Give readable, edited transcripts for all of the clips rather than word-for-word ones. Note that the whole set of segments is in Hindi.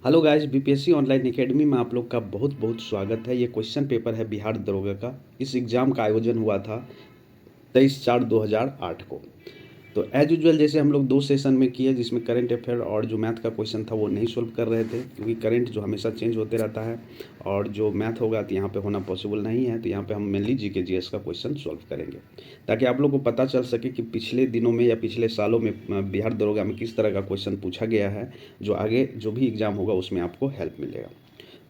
Hello guys, BPSC online academy में आप लोग का बहुत बहुत स्वागत है। ये क्वेश्चन पेपर है बिहार दरोगा का। इस एग्ज़ाम का आयोजन हुआ था 23/4/2008 को। तो एज यूजुअल जैसे हम लोग 2 सेशन में किए, जिसमें करंट अफेयर और जो मैथ का क्वेश्चन था वो नहीं सॉल्व कर रहे थे, क्योंकि करंट जो हमेशा चेंज होते रहता है और जो मैथ होगा तो यहाँ पे होना पॉसिबल नहीं है। तो यहाँ पे हम मेनली जीके जीएस का क्वेश्चन सॉल्व करेंगे, ताकि आप लोग को पता चल सके कि पिछले दिनों में या पिछले सालों में बिहार दरोगा में किस तरह का क्वेश्चन पूछा गया है, जो आगे जो भी एग्ज़ाम होगा उसमें आपको हेल्प मिलेगा।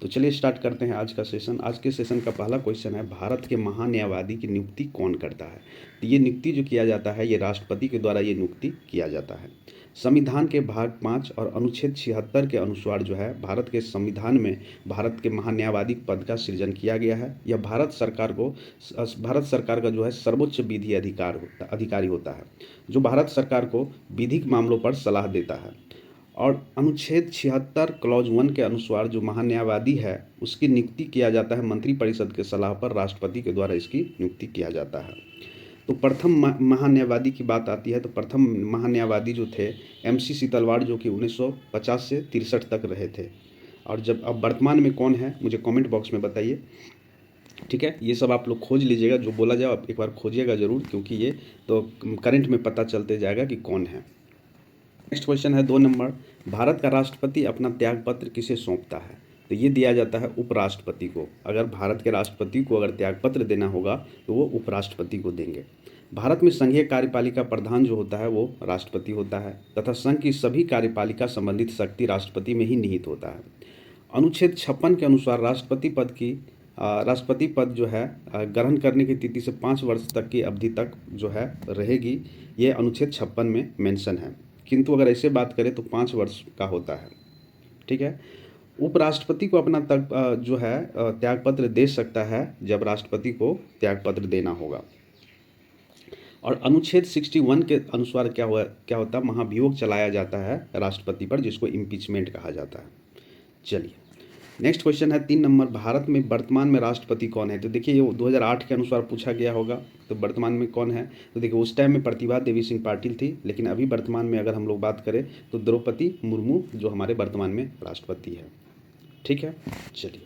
तो चलिए स्टार्ट करते हैं आज का सेशन। आज के सेशन का पहला क्वेश्चन है, भारत के महान्यायवादी की नियुक्ति कौन करता है? तो ये नियुक्ति जो किया जाता है, ये राष्ट्रपति के द्वारा ये नियुक्ति किया जाता है। संविधान के भाग 5 और अनुच्छेद 76 के अनुसार जो है, भारत के संविधान में भारत के महान्यायवादी पद का सृजन किया गया है। यह भारत सरकार का जो है सर्वोच्च विधि अधिकारी होता है, जो भारत सरकार को विधिक मामलों पर सलाह देता है। और अनुच्छेद 76 क्लॉज 1 के अनुसार जो महान्यायवादी है उसकी नियुक्ति किया जाता है मंत्रिपरिषद के सलाह पर, राष्ट्रपति के द्वारा इसकी नियुक्ति किया जाता है। तो प्रथम महान्यायवादी की बात आती है, तो प्रथम महान्यायवादी जो थे एमसी सीतलवाड़, जो कि 1950 से 63 तक रहे थे। और जब अब वर्तमान में कौन है, मुझे कमेंट बॉक्स में बताइए। ठीक है, ये सब आप लोग खोज लीजिएगा, जो बोला जाए आप एक बार खोजिएगा ज़रूर, क्योंकि ये तो करंट में पता चलते जाएगा कि कौन है। नेक्स्ट क्वेश्चन है 2 नंबर, भारत का राष्ट्रपति अपना त्यागपत्र किसे सौंपता है? तो ये दिया जाता है उपराष्ट्रपति को। अगर भारत के राष्ट्रपति को अगर त्यागपत्र देना होगा तो वो उपराष्ट्रपति को देंगे। भारत में संघीय कार्यपालिका प्रधान जो होता है वो राष्ट्रपति होता है, तथा संघ की सभी कार्यपालिका संबंधित शक्ति राष्ट्रपति में ही निहित होता है। अनुच्छेद 56 के अनुसार राष्ट्रपति पद जो है ग्रहण करने की तिथि से 5 वर्ष तक की अवधि तक जो है रहेगी। ये अनुच्छेद 56 में मेंशन है, किंतु अगर ऐसे बात करें तो 5 वर्ष का होता है। ठीक है, उपराष्ट्रपति को अपना जो है त्यागपत्र दे सकता है जब राष्ट्रपति को त्यागपत्र देना होगा। और अनुच्छेद 61 के अनुसार क्या होता है, महाभियोग चलाया जाता है राष्ट्रपति पर, जिसको इम्पीचमेंट कहा जाता है। चलिए नेक्स्ट क्वेश्चन है 3 नंबर, भारत में वर्तमान में राष्ट्रपति कौन है? तो देखिए ये 2008 के अनुसार पूछा गया होगा, तो वर्तमान में कौन है? तो देखिए उस टाइम में प्रतिभा देवी सिंह पाटिल थी, लेकिन अभी वर्तमान में अगर हम लोग बात करें तो द्रौपदी मुर्मू जो हमारे वर्तमान में राष्ट्रपति है। ठीक है, चलिए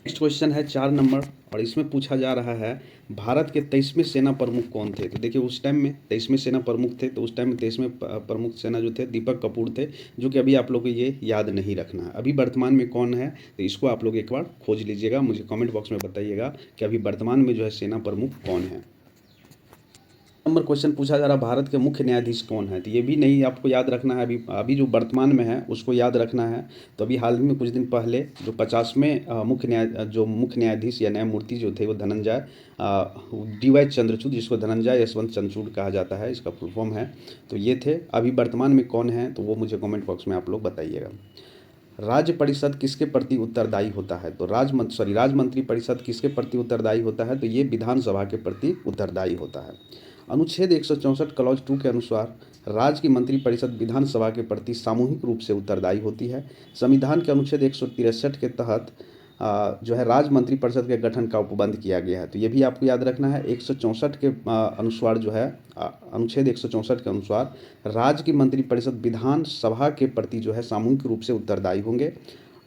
नेक्स्ट क्वेश्चन है 4 नंबर, और इसमें पूछा जा रहा है भारत के 23वें सेना प्रमुख कौन थे? तो देखिए उस टाइम में 23वें सेना प्रमुख थे, तो उस टाइम में 23वें प्रमुख सेना जो थे दीपक कपूर थे, जो कि अभी आप लोग को ये याद नहीं रखना है। अभी वर्तमान में कौन है तो इसको आप लोग एक बार खोज लीजिएगा, मुझे कमेंट बॉक्स में बताइएगा कि अभी वर्तमान में जो है सेना प्रमुख कौन है। नंबर क्वेश्चन पूछा जा रहा है भारत के मुख्य न्यायाधीश कौन है? तो ये भी नहीं आपको याद रखना है, अभी जो वर्तमान में है उसको याद रखना है। तो अभी हाल ही में कुछ दिन पहले जो 50वें मुख्य न्यायाधीश या न्यायमूर्ति जो थे वो धनंजय DY चंद्रचूड़, जिसको धनंजय यशवंत चंद्रचूड़ कहा जाता है, इसका फुल फॉर्म है। तो ये थे। अभी वर्तमान में कौन है तो वो मुझे कमेंट बॉक्स में आप लोग बताइएगा। राज्य परिषद किसके प्रति उत्तरदायी होता है? तो राज्य मंत्री परिषद किसके प्रति उत्तरदायी होता है? तो ये विधानसभा के प्रति उत्तरदायी होता है। अनुच्छेद 164 क्लॉज 2 के अनुसार राज्य की मंत्रिपरिषद विधानसभा के प्रति सामूहिक रूप से उत्तरदायी होती है। संविधान के अनुच्छेद 163 के तहत जो है राज्य मंत्रिपरिषद के गठन का उपबंध किया गया है। तो ये भी आपको याद रखना है। 164 के अनुसार जो है अनुच्छेद 164 के अनुसार राज्य की मंत्रिपरिषद विधानसभा के प्रति जो है सामूहिक रूप से उत्तरदायी होंगे।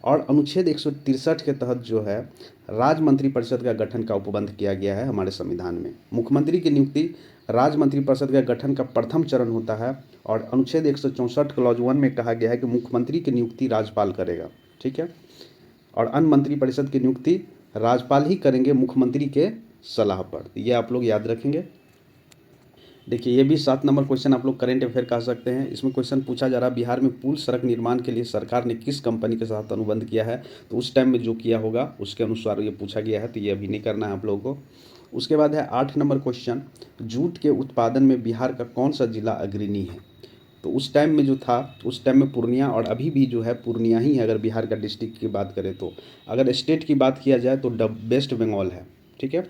और अनुच्छेद 163 के तहत जो है राज्य मंत्रिपरिषद का गठन का उपबंध किया गया है हमारे संविधान में। मुख्यमंत्री की नियुक्ति राज्य मंत्रिपरिषद के गठन का प्रथम चरण होता है, और अनुच्छेद 164 क्लॉज 1 में कहा गया है कि मुख्यमंत्री की नियुक्ति राज्यपाल करेगा। ठीक है, और अन्य मंत्रिपरिषद की नियुक्ति राज्यपाल ही करेंगे मुख्यमंत्री के सलाह पर। ये आप लोग याद रखेंगे। देखिए ये भी 7 नंबर क्वेश्चन आप लोग करेंट अफेयर कह सकते हैं। इसमें क्वेश्चन पूछा जा रहा है बिहार में पुल सड़क निर्माण के लिए सरकार ने किस कंपनी के साथ अनुबंध किया है? तो उस टाइम में जो किया होगा उसके अनुसार ये पूछा गया है, तो ये अभी नहीं करना है आप लोगों को। उसके बाद है 8 नंबर क्वेश्चन, जूट के उत्पादन में बिहार का कौन सा जिला अग्रणी है? तो उस टाइम में जो था, उस टाइम में पूर्णिया, और अभी भी जो है पूर्णिया ही है अगर बिहार का डिस्ट्रिक्ट की बात करें तो। अगर स्टेट की बात किया जाए तो वेस्ट बंगाल है। ठीक है,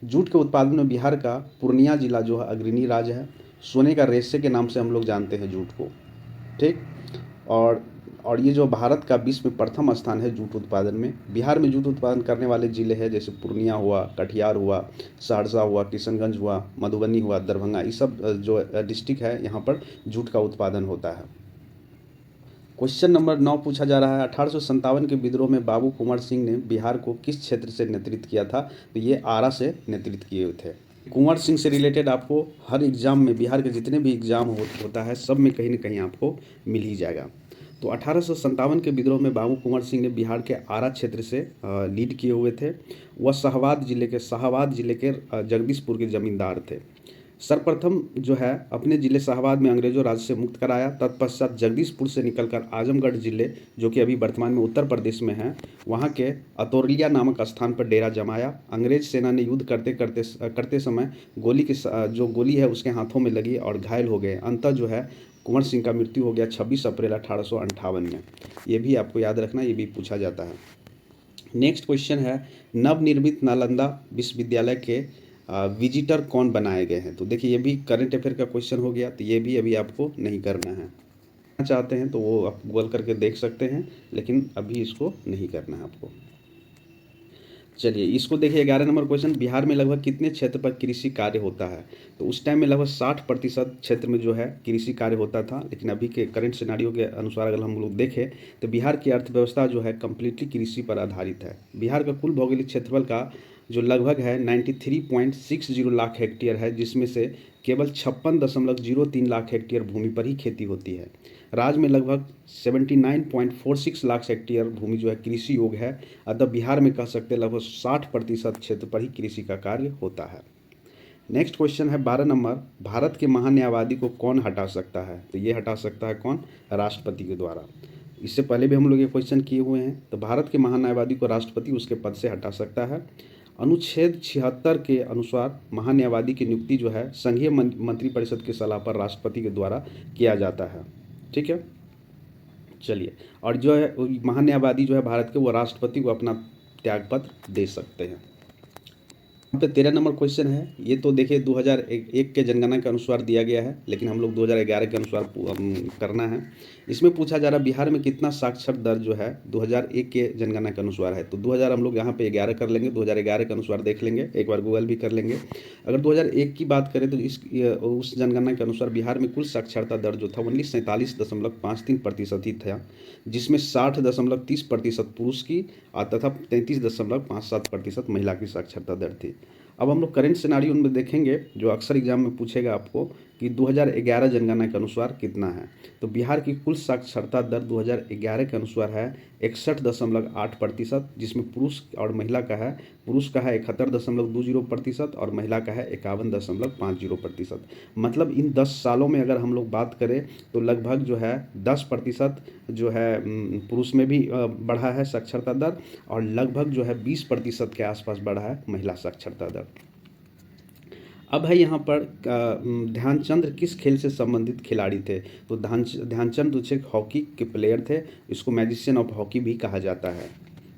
जूट के उत्पादन में बिहार का पूर्णिया जिला जो है अग्रणी राज्य है। सोने का रेशे के नाम से हम लोग जानते हैं जूट को। ठीक, और ये जो भारत का विश्व में प्रथम स्थान है जूट उत्पादन में। बिहार में जूट उत्पादन करने वाले ज़िले हैं जैसे पूर्णिया हुआ, कटिहार हुआ, सहरसा हुआ, किशनगंज हुआ, मधुबनी हुआ, दरभंगा, ये सब जो डिस्ट्रिक्ट है यहाँ पर जूट का उत्पादन होता है। क्वेश्चन नंबर 9 पूछा जा रहा है, 1857 के विद्रोह में बाबू कुंवर सिंह ने बिहार को किस क्षेत्र से नेतृत्व किया था? तो ये आरा से नेतृत्व किए हुए थे। कुंवर सिंह से रिलेटेड आपको हर एग्जाम में, बिहार के जितने भी एग्जाम होता है, सब में कहीं ना कहीं आपको मिल ही जाएगा। तो 1857 के विद्रोह में बाबू कुंवर सिंह ने बिहार के आरा क्षेत्र से लीड किए हुए थे। वह शाहाबाद जिले के जगदीशपुर के जमींदार थे। सर्वप्रथम जो है अपने जिले शाहाबाद में अंग्रेजों राज से मुक्त कराया। तत्पश्चात जगदीशपुर से निकलकर आजमगढ़ जिले, जो कि अभी वर्तमान में उत्तर प्रदेश में है, वहाँ के अतोरलिया नामक स्थान पर डेरा जमाया। अंग्रेज सेना ने युद्ध करते समय जो गोली है उसके हाथों में लगी और घायल हो गए। अंततः जो है कुंवर सिंह का मृत्यु हो गया 26 अप्रैल 1858 में। ये भी आपको याद रखना, ये भी पूछा जाता है। नेक्स्ट क्वेश्चन है, नवनिर्मित नालंदा विश्वविद्यालय के विजिटर कौन बनाए गए हैं? तो देखिए ये भी करंट अफेयर का क्वेश्चन हो गया, तो ये भी अभी आपको नहीं करना है। चाहते हैं तो वो आप गूगल करके देख सकते हैं, लेकिन अभी इसको नहीं करना है आपको। चलिए इसको देखिए, 11 नंबर क्वेश्चन, बिहार में लगभग कितने क्षेत्र पर कृषि कार्य होता है? तो उस टाइम में लगभग 60% क्षेत्र में जो है कृषि कार्य होता था, लेकिन अभी के करंट सिनारियो के अनुसार अगर हम लोग देखें तो बिहार की अर्थव्यवस्था जो है कम्प्लीटली कृषि पर आधारित है। बिहार का कुल भौगोलिक क्षेत्रफल का जो लगभग है 93.60 लाख हेक्टेयर है, जिसमें से केवल 56.03 लाख हेक्टेयर भूमि पर ही खेती होती है। राज्य में लगभग 79.46 लाख हेक्टेयर भूमि जो है कृषि योग्य है। अतः बिहार में कह सकते हैं लगभग 60% क्षेत्र पर ही कृषि का कार्य होता है। नेक्स्ट क्वेश्चन है 12 नंबर, भारत के महान्यायवादी को कौन हटा सकता है? तो ये हटा सकता है कौन? राष्ट्रपति के द्वारा। इससे पहले भी हम लोग ये क्वेश्चन किए हुए हैं। तो भारत के महान्यायवादी को राष्ट्रपति उसके पद से हटा सकता है। अनुच्छेद 76 के अनुसार महान्यायवादी की नियुक्ति जो है संघीय मंत्रिपरिषद की सलाह पर राष्ट्रपति के द्वारा किया जाता है। ठीक है, चलिए, और जो है महान्यायवादी जो है भारत के, वो राष्ट्रपति को अपना त्यागपत्र दे सकते हैं। यहाँ पे 13 नंबर क्वेश्चन है, ये तो देखिए 2001 के जनगणना के अनुसार दिया गया है, लेकिन हम लोग 2011 के अनुसार करना है। इसमें पूछा जा रहा है बिहार में कितना साक्षर दर जो है 2001 के जनगणना के अनुसार है? तो 2000 हम लोग यहाँ पे 11 कर लेंगे, 2011 के अनुसार देख लेंगे, एक बार गूगल भी कर लेंगे। अगर 2001 की बात करें तो उस जनगणना के अनुसार बिहार में कुल साक्षरता दर जो था ओनली 47.53% ही था, जिसमें 60.30% पुरुष की तथा 33.57% महिला की साक्षरता दर थी। अब हम लोग करेंट सिनारियो में देखेंगे, जो अक्सर एग्जाम में पूछेगा आपको कि 2011 जनगणना के अनुसार कितना है। तो बिहार की कुल साक्षरता दर 2011 के अनुसार है 61.8%, जिसमें पुरुष और महिला का है, पुरुष का है 71.20% और महिला का है 51.50%। मतलब इन 10 सालों में अगर हम लोग बात करें तो लगभग जो है 10% जो है पुरुष में भी बढ़ा है साक्षरता दर, और लगभग जो है 20% के आसपास बढ़ा है महिला साक्षरता दर। अब है यहाँ पर ध्यानचंद किस खेल से संबंधित खिलाड़ी थे? तो ध्यानचंद हॉकी के प्लेयर थे, इसको मैजिशियन ऑफ हॉकी भी कहा जाता है।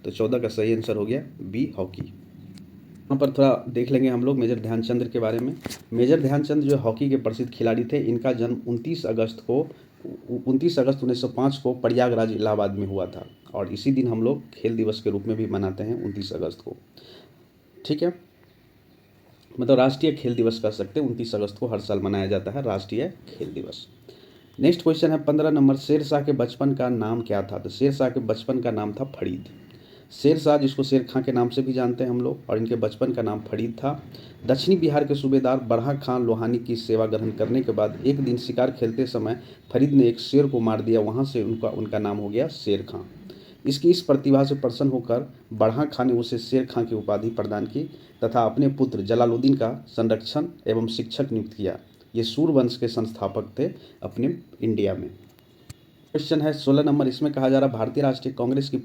तो 14 का सही आंसर हो गया बी, हॉकी। यहाँ पर थोड़ा देख लेंगे हम लोग मेजर ध्यानचंद के बारे में। मेजर ध्यानचंद जो हॉकी के प्रसिद्ध खिलाड़ी थे, इनका जन्म 29 अगस्त 1905 को प्रयागराज इलाहाबाद में हुआ था, और इसी दिन हम लोग खेल दिवस के रूप में भी मनाते हैं 29 अगस्त को। ठीक है, मतलब राष्ट्रीय खेल दिवस कह सकते हैं, 29 अगस्त को हर साल मनाया जाता है राष्ट्रीय खेल दिवस। नेक्स्ट क्वेश्चन है 15 नंबर, शेरशाह के बचपन का नाम क्या था? तो शेरशाह के बचपन का नाम था फरीद। शेरशाह, जिसको शेर खां के नाम से भी जानते हैं हम लोग, और इनके बचपन का नाम फरीद था। दक्षिणी बिहार के सूबेदार बरहा खां लोहानी की सेवा ग्रहण करने के बाद एक दिन शिकार खेलते समय फरीद ने एक शेर को मार दिया, वहाँ से उनका नाम हो गया शेर खां। इसकी इस प्रतिभा से प्रसन्न होकर बरहा खां ने उसे शेर खां की उपाधि प्रदान की तथा अपने पुत्र जलालुद्दीन का संरक्षण एवं शिक्षक नियुक्त किया। ये सूरवंश के संस्थापक थे अपने इंडिया में। क्वेश्चन है 16 नंबर, इसमें कहा जा रहा भारतीय राष्ट्रीय कांग्रेस की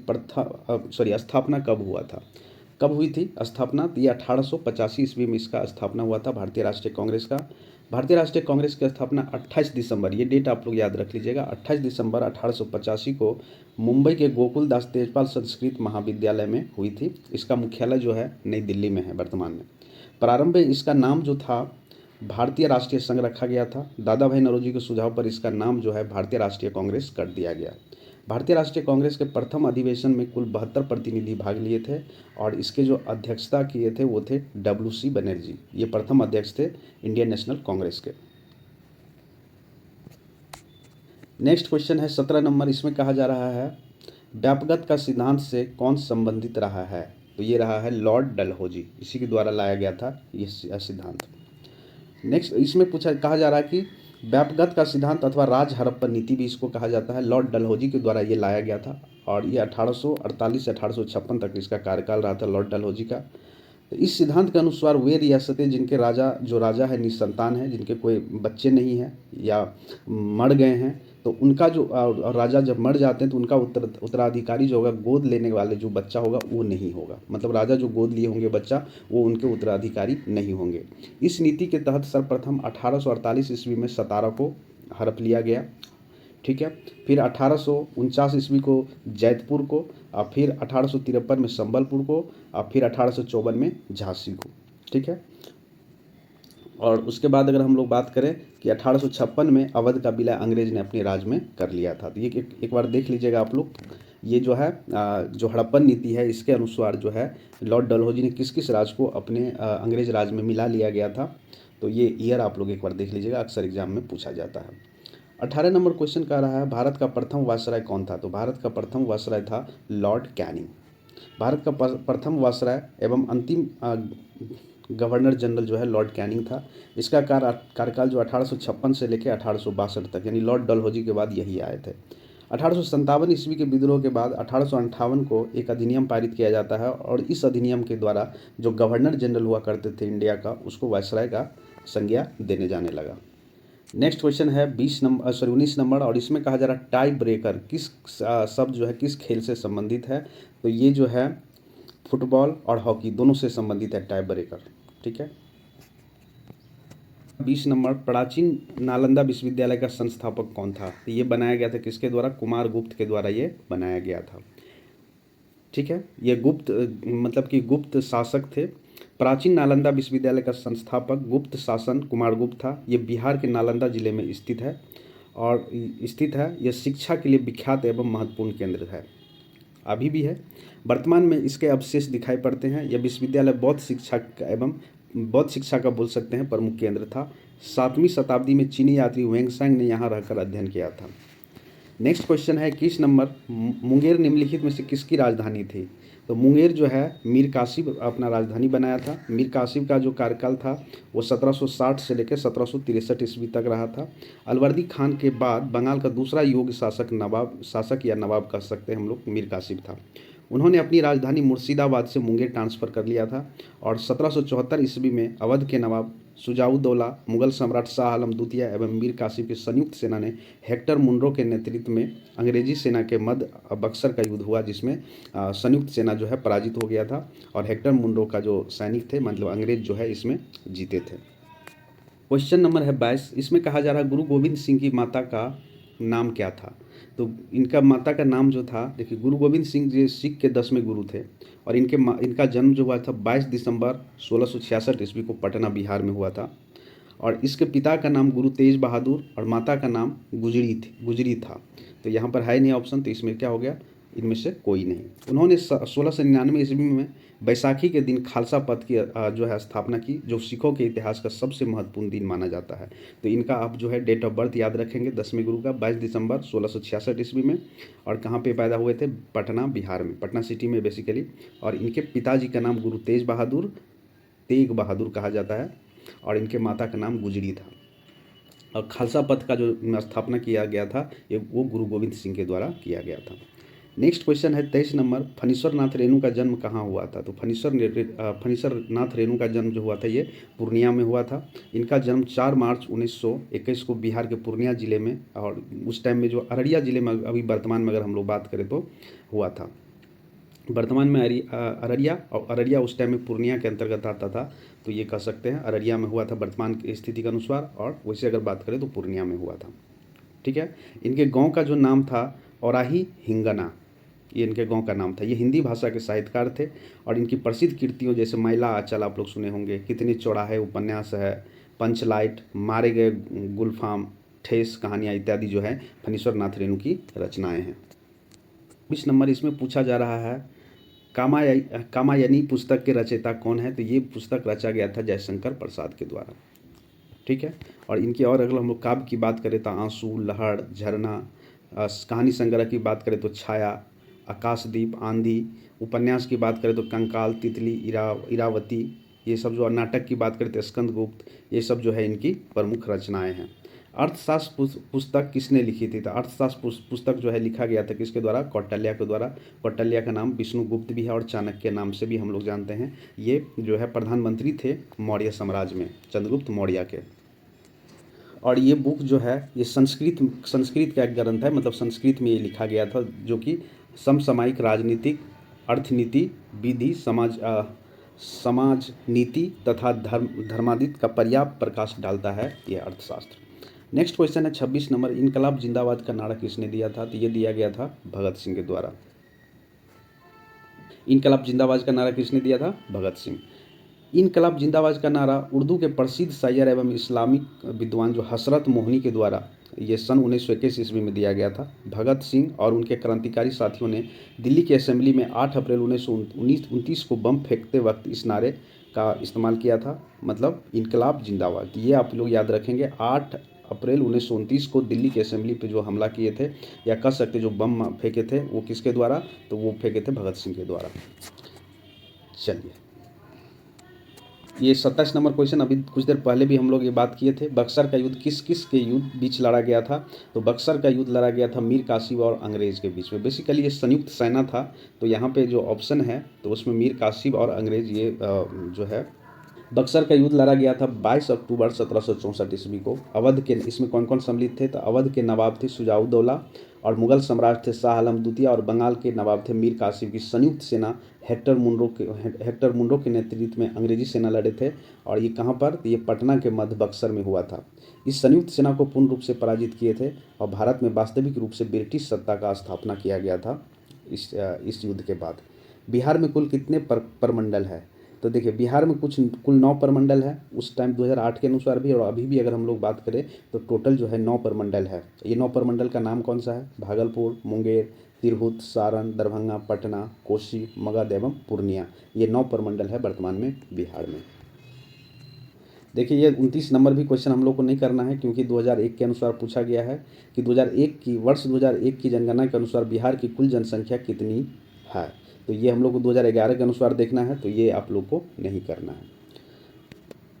स्थापना कब हुआ था? कब हुई थी स्थापना? तो ये 1885 ईस्वी में इसका स्थापना हुआ था, भारतीय राष्ट्रीय कांग्रेस का। भारतीय राष्ट्रीय कांग्रेस की स्थापना 28 दिसंबर, ये डेट आप लोग याद रख लीजिएगा, 28 दिसंबर 1885 को मुंबई के गोकुलदास तेजपाल संस्कृत महाविद्यालय में हुई थी। इसका मुख्यालय जो है नई दिल्ली में है वर्तमान में। प्रारंभ में इसका नाम जो था भारतीय राष्ट्रीय संघ रखा गया था। दादा भाई नौरोजी के सुझाव पर इसका नाम जो है भारतीय राष्ट्रीय कांग्रेस कर दिया गया। भारतीय राष्ट्रीय कांग्रेस के प्रथम अधिवेशन में कुल 72 प्रतिनिधि भाग लिए थे, और इसके जो अध्यक्षता किए थे वो थे WC बनर्जी। ये प्रथम अध्यक्ष थे इंडियन नेशनल कांग्रेस के। नेक्स्ट क्वेश्चन है 17 नंबर, इसमें कहा जा रहा है व्यापकता का सिद्धांत से कौन संबंधित रहा है? तो ये रहा है लॉर्ड डलहौजी, इसी के द्वारा लाया गया था ये सिद्धांत। नेक्स्ट इसमें कहा जा रहा है कि व्यापकता का सिद्धांत अथवा राज हड़प्पन नीति भी इसको कहा जाता है, लॉर्ड डलहौजी के द्वारा ये लाया गया था और ये 1848 से 1856 तक इसका कार्यकाल रहा था लॉर्ड डलहौजी का। तो इस सिद्धांत के अनुसार वे रियासतें जिनके राजा है निसंतान है, जिनके कोई बच्चे नहीं हैं या मर गए हैं, तो उनका जो राजा जब मर जाते हैं तो उनका उत्तराधिकारी जो होगा, गोद लेने वाले जो बच्चा होगा वो नहीं होगा, मतलब राजा जो गोद लिए होंगे बच्चा वो उनके उत्तराधिकारी नहीं होंगे। इस नीति के तहत सर्वप्रथम 1848 ईस्वी में सतारा को हड़प लिया गया, ठीक है। फिर 1849 ईस्वी को जैतपुर को, और फिर 1853 में संबलपुर को, और फिर 1854 में झांसी को, ठीक है। और उसके बाद अगर हम लोग बात करें कि 1856 में अवध का विलय अंग्रेज ने अपने राज में कर लिया था। तो ये एक बार देख लीजिएगा आप लोग, ये जो है जो हड़प्पन नीति है इसके अनुसार जो है लॉर्ड डलहौजी ने किस किस राज को अपने अंग्रेज राज में मिला लिया गया था। तो ये ईयर आप लोग एक बार देख लीजिएगा, अक्सर एग्जाम में पूछा जाता है। 18 नंबर क्वेश्चन कह रहा है भारत का प्रथम वायसराय कौन था? तो भारत का प्रथम वायसराय था लॉर्ड कैनिंग। भारत का प्रथम वायसराय एवं अंतिम गवर्नर जनरल जो है लॉर्ड कैनिंग था। इसका कार्यकाल जो 1856 से लेकर 1862 तक, यानी लॉर्ड डलहौजी के बाद यही आए थे। 1857 ईस्वी के विद्रोह के बाद 1858 को एक अधिनियम पारित किया जाता है और इस अधिनियम के द्वारा जो गवर्नर जनरल हुआ करते थे इंडिया का, उसको वायसराय का संज्ञा देने जाने लगा। नेक्स्ट क्वेश्चन है 19 नंबर, और इसमें कहा जा रहा है टाई ब्रेकर किस शब्द जो है किस खेल से संबंधित है? तो ये जो है फुटबॉल और हॉकी दोनों से संबंधित है टाई ब्रेकर, ठीक है। 20 नंबर, प्राचीन नालंदा विश्वविद्यालय का संस्थापक कौन था? तो ये बनाया गया था किसके द्वारा? कुमार गुप्त के द्वारा ये बनाया गया था, ठीक है। ये गुप्त मतलब कि गुप्त शासक थे। प्राचीन नालंदा विश्वविद्यालय का संस्थापक गुप्त शासन कुमार गुप्त था। ये बिहार के नालंदा जिले में स्थित है और यह शिक्षा के लिए विख्यात एवं महत्वपूर्ण केंद्र है, अभी भी है। वर्तमान में इसके अवशेष दिखाई पड़ते हैं। यह विश्वविद्यालय बौद्ध शिक्षा का बोल सकते हैं प्रमुख केंद्र था। 7वीं शताब्दी में चीनी यात्री वेंगसैंग ने यहाँ रहकर अध्ययन किया था। नेक्स्ट क्वेश्चन है 21 नंबर, मुंगेर निम्नलिखित में से किसकी राजधानी थी? तो मुंगेर जो है मीर कासिम अपना राजधानी बनाया था। मीर कासिम का जो कार्यकाल था वो 1760 से लेकर 1763 ईस्वी तक रहा था। अलवर्दी खान के बाद बंगाल का दूसरा योग्य शासक या नवाब कह सकते हैं हम लोग, मीर कासिम था। उन्होंने अपनी राजधानी मुर्शिदाबाद से मुंगेर ट्रांसफ़र कर लिया था और 1774 ईस्वी में अवध के नवाब शुजाउद्दौला, मुगल सम्राट शाह आलम द्वितीय एवं मीर कासिम की संयुक्त सेना ने हेक्टर मुनरो के नेतृत्व में अंग्रेजी सेना के मध्य बक्सर का युद्ध हुआ, जिसमें संयुक्त सेना जो है पराजित हो गया था और हेक्टर मुनरो का जो सैनिक थे मतलब अंग्रेज जो है इसमें जीते थे। क्वेश्चन नंबर है 22, इसमें कहा जा रहा है गुरु गोविंद सिंह की माता का नाम क्या था? तो इनका माता का नाम जो था, देखिए गुरु गोविंद सिंह जी सिख के 10वें गुरु थे और इनका जन्म जो हुआ था 22 दिसंबर 1666 ईस्वी को पटना बिहार में हुआ था और इसके पिता का नाम गुरु तेज बहादुर और माता का नाम गुजरी था। तो यहाँ पर है नहीं ऑप्शन, तो इसमें क्या हो गया, इनमें से कोई नहीं। उन्होंने 1699 ईस्वी में बैसाखी के दिन खालसा पंथ की जो है स्थापना की, जो सिखों के इतिहास का सबसे महत्वपूर्ण दिन माना जाता है। तो इनका आप जो है डेट ऑफ बर्थ याद रखेंगे 10वें गुरु का 22 दिसंबर 1666 ईस्वी में, और कहाँ पे पैदा हुए थे? पटना बिहार में, पटना सिटी में बेसिकली। और इनके पिताजी का नाम गुरु तेग बहादुर कहा जाता है और इनके माता का नाम गुजरी था। और खालसा पंथ का जो स्थापना किया गया था वो गुरु गोविंद सिंह के द्वारा किया गया था। नेक्स्ट क्वेश्चन है 23 नंबर, फणीश्वर नाथ रेणु का जन्म कहाँ हुआ था? तो फणीश्वर नाथ रेणु का जन्म जो हुआ था ये पूर्णिया में हुआ था। इनका जन्म 4 मार्च 1921 को बिहार के पूर्णिया जिले में, और उस टाइम में जो अररिया जिले में अभी वर्तमान में अगर हम लोग बात करें तो हुआ था। वर्तमान में अररिया, और अररिया उस टाइम में पूर्णिया के अंतर्गत आता था, तो ये कह सकते हैं अररिया में हुआ था वर्तमान की स्थिति के अनुसार, और वैसे अगर बात करें तो पूर्णिया में हुआ था, ठीक है। इनके गांव का जो नाम था औराही हिंगना, ये इनके गांव का नाम था। ये हिंदी भाषा के साहित्यकार थे और इनकी प्रसिद्ध कृतियों जैसे मैला आंचल आप लोग सुने होंगे, कितने चौराहे उपन्यास है, पंचलाइट, मारे गए गुलफाम, ठेस कहानियाँ इत्यादि जो है फणीश्वर नाथ रेणु की रचनाएं हैं। 20 नंबर, इसमें पूछा जा रहा है कामायनी पुस्तक के रचयिता कौन है? तो ये पुस्तक रचा गया था जयशंकर प्रसाद के द्वारा। ठीक है। और इनकी और अगर हम लोग काव्य की बात करें तो आंसू, लहड़, झरना, कहानी संग्रह की बात करें तो छाया, आकाशदीप, आंधी, उपन्यास की बात करें तो कंकाल, तितली, इरावती, ये सब जो, नाटक की बात करें तो स्कंदगुप्त, ये सब जो है इनकी प्रमुख रचनाएं हैं। अर्थशास्त्र पुस्तक किसने लिखी थी? तो अर्थशास्त्र पुस्तक जो है लिखा गया था किसके द्वारा? कौटिल्य के द्वारा। कौटिल्य का नाम विष्णुगुप्त भी है और चाणक्य नाम से भी हम लोग जानते हैं। ये जो है प्रधानमंत्री थे मौर्य साम्राज्य में, चंद्रगुप्त मौर्य के। और ये बुक जो है ये संस्कृत का एक ग्रंथ है, मतलब संस्कृत में ये लिखा गया था, जो कि समसामयिक राजनीतिक, अर्थनीति, विधि, समाज नीति तथा धर्मादित का पर्याप्त प्रकाश डालता है ये अर्थशास्त्र। नेक्स्ट क्वेश्चन है 26 नंबर, इनकलाब जिंदाबाद का नारा किसने दिया था? तो ये दिया गया था भगत सिंह के द्वारा। इनकलाब जिंदाबाद का नारा किसने दिया था? भगत सिंह। इनकलाब जिंदाबाद का नारा उर्दू के प्रसिद्ध शायर एवं इस्लामिक विद्वान जो हसरत मोहनी के द्वारा ये सन 1921 ईस्वी में दिया गया था। भगत सिंह और उनके क्रांतिकारी साथियों ने दिल्ली की असेंबली में 8 अप्रैल 1929 को बम फेंकते वक्त इस नारे का इस्तेमाल किया था, मतलब इनकलाब जिंदाबाद। ये आप लोग याद रखेंगे, 8 अप्रैल 1929 को दिल्ली की असेंबली पे जो हमला किए थे, या कह सकते जो बम फेंके थे, वो किसके द्वारा? तो वो फेंके थे भगत सिंह के द्वारा। चलिए, ये 27 नंबर क्वेश्चन, अभी कुछ देर पहले भी हम लोग ये बात किए थे। बक्सर का युद्ध किस किस के युद्ध बीच लड़ा गया था? तो बक्सर का युद्ध लड़ा गया था मीर कासिम और अंग्रेज़ के बीच में। बेसिकली ये संयुक्त सेना था, तो यहाँ पे जो ऑप्शन है तो उसमें मीर कासिम और अंग्रेज़ ये जो है बक्सर का युद्ध लड़ा गया था 22 अक्टूबर 1764 ईस्वी को। अवध के, इसमें कौन कौन सम्मिलित थे? तो अवध के नवाब थे शुजाउद्दौला, और मुगल सम्राट थे शाह आलम द्वितीय, और बंगाल के नवाब थे मीर कासिम की संयुक्त सेना हेक्टर मुनरो के नेतृत्व में अंग्रेजी सेना लड़े थे। और ये कहाँ पर? ये पटना के मध्य बक्सर में हुआ था। इस संयुक्त सेना को पूर्ण रूप से पराजित किए थे और भारत में वास्तविक रूप से ब्रिटिश सत्ता का स्थापना किया गया था इस युद्ध के बाद। बिहार में कुल कितने परमंडल है? तो देखिए, बिहार में कुल 9 परमंडल है उस टाइम 2008 के अनुसार भी, और अभी भी अगर हम लोग बात करें तो टोटल जो है 9 परमंडल है। ये 9 परमंडल का नाम कौन सा है? भागलपुर, मुंगेर, तिरहुत, सारण, दरभंगा, पटना, कोसी, मगध एवं पूर्णिया। ये 9 परमंडल है वर्तमान में बिहार में। देखिए, ये 29 नंबर भी क्वेश्चन हम लोग को नहीं करना है, क्योंकि 2001 के अनुसार पूछा गया है कि वर्ष 2001 की जनगणना के अनुसार बिहार की कुल जनसंख्या कितनी है। तो ये हम लोग को 2011 के अनुसार देखना है, तो ये आप लोग को नहीं करना है।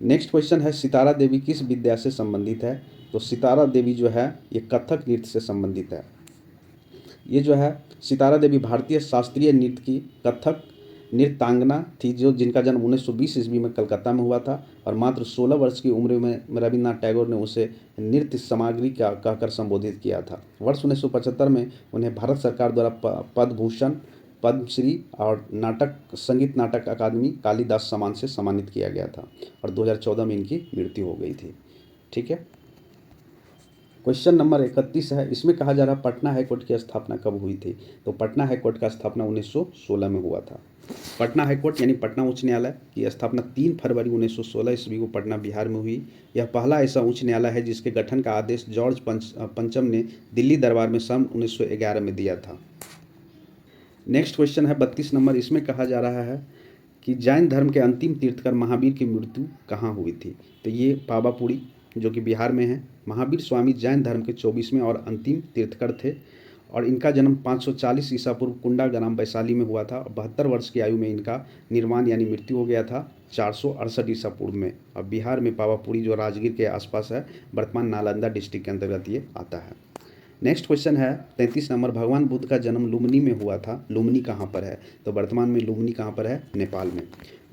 नेक्स्ट क्वेश्चन है, सितारा देवी किस विद्या से संबंधित है? तो सितारा देवी जो है ये कथक नृत्य से संबंधित है। ये जो है सितारा देवी भारतीय शास्त्रीय नृत्य की कथक नृत्यांगना थी, जिनका जन्म 1920 ईस्वी में कलकत्ता में हुआ था, और मात्र 16 वर्ष की उम्र में रविन्द्रनाथ टैगोर ने उसे नृत्य सामग्री का कहकर संबोधित किया था। वर्ष 1975 में उन्हें भारत सरकार द्वारा पद्म भूषण, पद्मश्री और संगीत नाटक अकादमी कालिदास सम्मान से सम्मानित किया गया था, और 2014 में इनकी मृत्यु हो गई थी। ठीक है। क्वेश्चन नंबर 31 है, इसमें कहा जा रहा पटना हाईकोर्ट की स्थापना कब हुई थी? तो पटना हाईकोर्ट का स्थापना 1916 में हुआ था। पटना हाईकोर्ट यानी पटना उच्च न्यायालय की स्थापना 3 फरवरी 1916 ईस्वी को पटना बिहार में हुई। यह पहला ऐसा उच्च न्यायालय है जिसके गठन का आदेश जॉर्ज पंचम ने दिल्ली दरबार में सन 1911 में दिया था। नेक्स्ट क्वेश्चन है 32 नंबर, इसमें कहा जा रहा है कि जैन धर्म के अंतिम तीर्थकर महावीर की मृत्यु कहाँ हुई थी? तो ये पावापुरी जो कि बिहार में है। महावीर स्वामी जैन धर्म के 24वें और अंतिम तीर्थकर थे, और इनका जन्म 540 ईसा पूर्व कुंडा ग्राम वैशाली में हुआ था। 72 वर्ष की आयु में इनका निर्वाण यानी मृत्यु हो गया था 468 ईसा पूर्व में। अब बिहार में पावापुरी जो राजगीर के आसपास है, वर्तमान नालंदा डिस्ट्रिक्ट के अंतर्गत ये आता है। नेक्स्ट क्वेश्चन है 33 नंबर, भगवान बुद्ध का जन्म लुम्बिनी में हुआ था। लुम्बिनी कहाँ पर है? तो वर्तमान में लुम्बिनी कहाँ पर है? नेपाल में।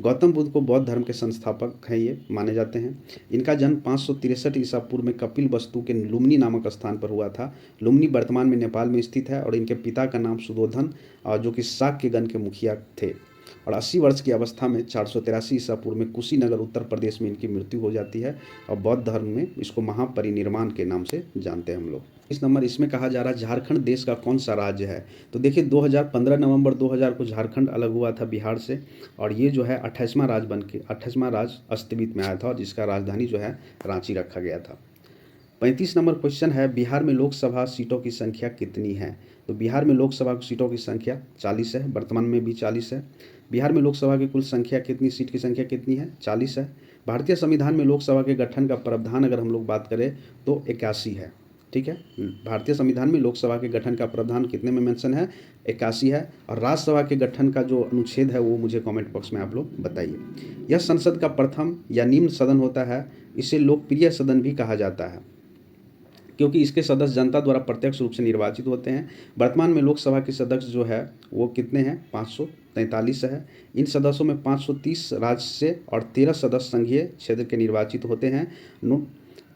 गौतम बुद्ध को बौद्ध धर्म के संस्थापक हैं ये माने जाते हैं। इनका जन्म 563 ईसा पूर्व में कपिल वस्तु के लुम्बिनी नामक स्थान पर हुआ था। लुम्बिनी वर्तमान में नेपाल में स्थित है, और इनके पिता का नाम सुदोधन, जो कि शाक्यगण के मुखिया थे। और 80 वर्ष की अवस्था में 483 ईसा पूर्व में कुशीनगर उत्तर प्रदेश में इनकी मृत्यु हो जाती है, और बौद्ध धर्म में इसको महापरिनिर्वाण के नाम से जानते हैं हम लोग। इस नंबर इसमें कहा जा रहा है झारखंड देश का कौन सा राज्य है? तो देखिए 2015 नवंबर 2000 को झारखंड अलग हुआ था बिहार से, और ये जो है 28वां राज्य बन के 28वां राज्य अस्तित्व में आया था, और जिसका राजधानी जो है रांची रखा गया था। 35 नंबर क्वेश्चन है, बिहार में लोकसभा सीटों की संख्या कितनी है? तो बिहार में लोकसभा सीटों की संख्या 40 है, वर्तमान में भी 40 है। बिहार में लोकसभा की कुल संख्या कितनी, सीट की संख्या कितनी है, 40 है। भारतीय संविधान में लोकसभा के गठन का प्रावधान अगर हम लोग बात करें तो 81 है। ठीक है, भारतीय संविधान में लोकसभा के गठन का प्रावधान कितने में मेंशन है, 81 है। और राज्यसभा के गठन का जो अनुच्छेद है वो मुझे कमेंट बॉक्स में आप लोग बताइए। यह संसद का प्रथम या निम्न सदन होता है। इसे लोकप्रिय सदन भी कहा जाता है क्योंकि इसके सदस्य जनता द्वारा प्रत्यक्ष रूप से निर्वाचित होते हैं। वर्तमान में लोकसभा के सदस्य जो है वो कितने हैं, 543 है। इन सदस्यों में 530 राज्य से और 13 सदस्य संघीय क्षेत्र के निर्वाचित होते हैं।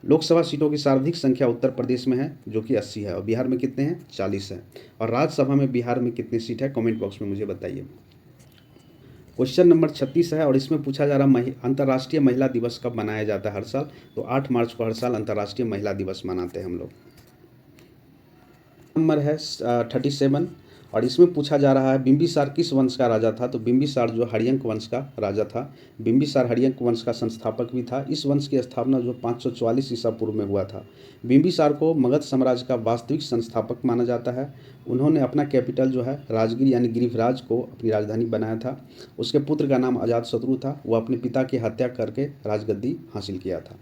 लोकसभा सीटों की सर्वाधिक संख्या उत्तर प्रदेश में है जो कि 80 है, और बिहार में कितने हैं, 40 है। और राज्यसभा में बिहार में कितनी सीट है, कमेंट बॉक्स में मुझे बताइए। क्वेश्चन नंबर 36 है और इसमें पूछा जा रहा अंतर्राष्ट्रीय महिला दिवस कब मनाया जाता है हर साल। तो 8 मार्च को हर साल अंतर्राष्ट्रीय महिला दिवस मनाते हैं हम लोग। नंबर है 37 और इसमें पूछा जा रहा है बिंबिसार किस वंश का राजा था। तो बिंबिसार जो हर्यंक वंश का राजा था। बिंबिसार हर्यंक वंश का संस्थापक भी था। इस वंश की स्थापना जो 544 ईसा पूर्व में हुआ था। बिंबिसार को मगध साम्राज्य का वास्तविक संस्थापक माना जाता है। उन्होंने अपना कैपिटल जो है राजगीर यानी गिरिराज को अपनी राजधानी बनाया था। उसके पुत्र का नाम अजातशत्रु था। वह अपने पिता की हत्या करके राजगद्दी हासिल किया था।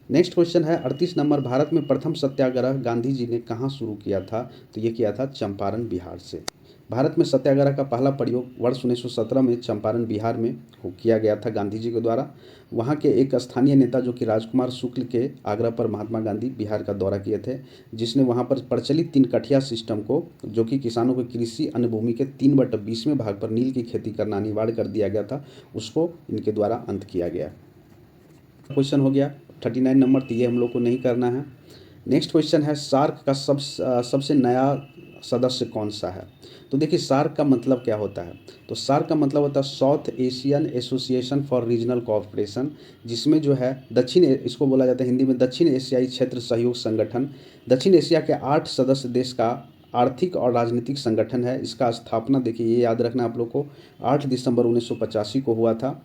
नेक्स्ट क्वेश्चन है 38 नंबर, भारत में प्रथम सत्याग्रह गांधी जी ने कहाँ शुरू किया था। तो ये किया था चंपारण बिहार से। भारत में सत्याग्रह का पहला प्रयोग वर्ष 1917 में चंपारण बिहार में किया गया था गांधी जी के द्वारा। वहाँ के एक स्थानीय नेता जो कि राजकुमार शुक्ल के आग्रह पर महात्मा गांधी बिहार का दौरा किए थे, जिसने वहाँ पर प्रचलित 3 कठिया सिस्टम को, जो कि किसानों को कृषि अन्य भूमि के 3/20वें भाग पर नील की खेती करना अनिवार्य कर दिया गया था, उसको इनके द्वारा अंत किया गया। क्वेश्चन हो गया 39 नंबर, तो ये हम लोग को नहीं करना है। नेक्स्ट क्वेश्चन है सार्क का सबसे नया सदस्य कौन सा है। तो देखिए सार्क का मतलब क्या होता है। तो सार्क का मतलब होता है south Asian association for regional cooperation, जिसमें जो है इसको बोला जाता है हिंदी में दक्षिण एशियाई क्षेत्र सहयोग संगठन। दक्षिण एशिया के 8 सदस्य देश का आर्थिक और राजनीतिक संगठन है। इसका स्थापना देखिए ये याद रखना आप लोग को 8 दिसंबर 1985 को हुआ था।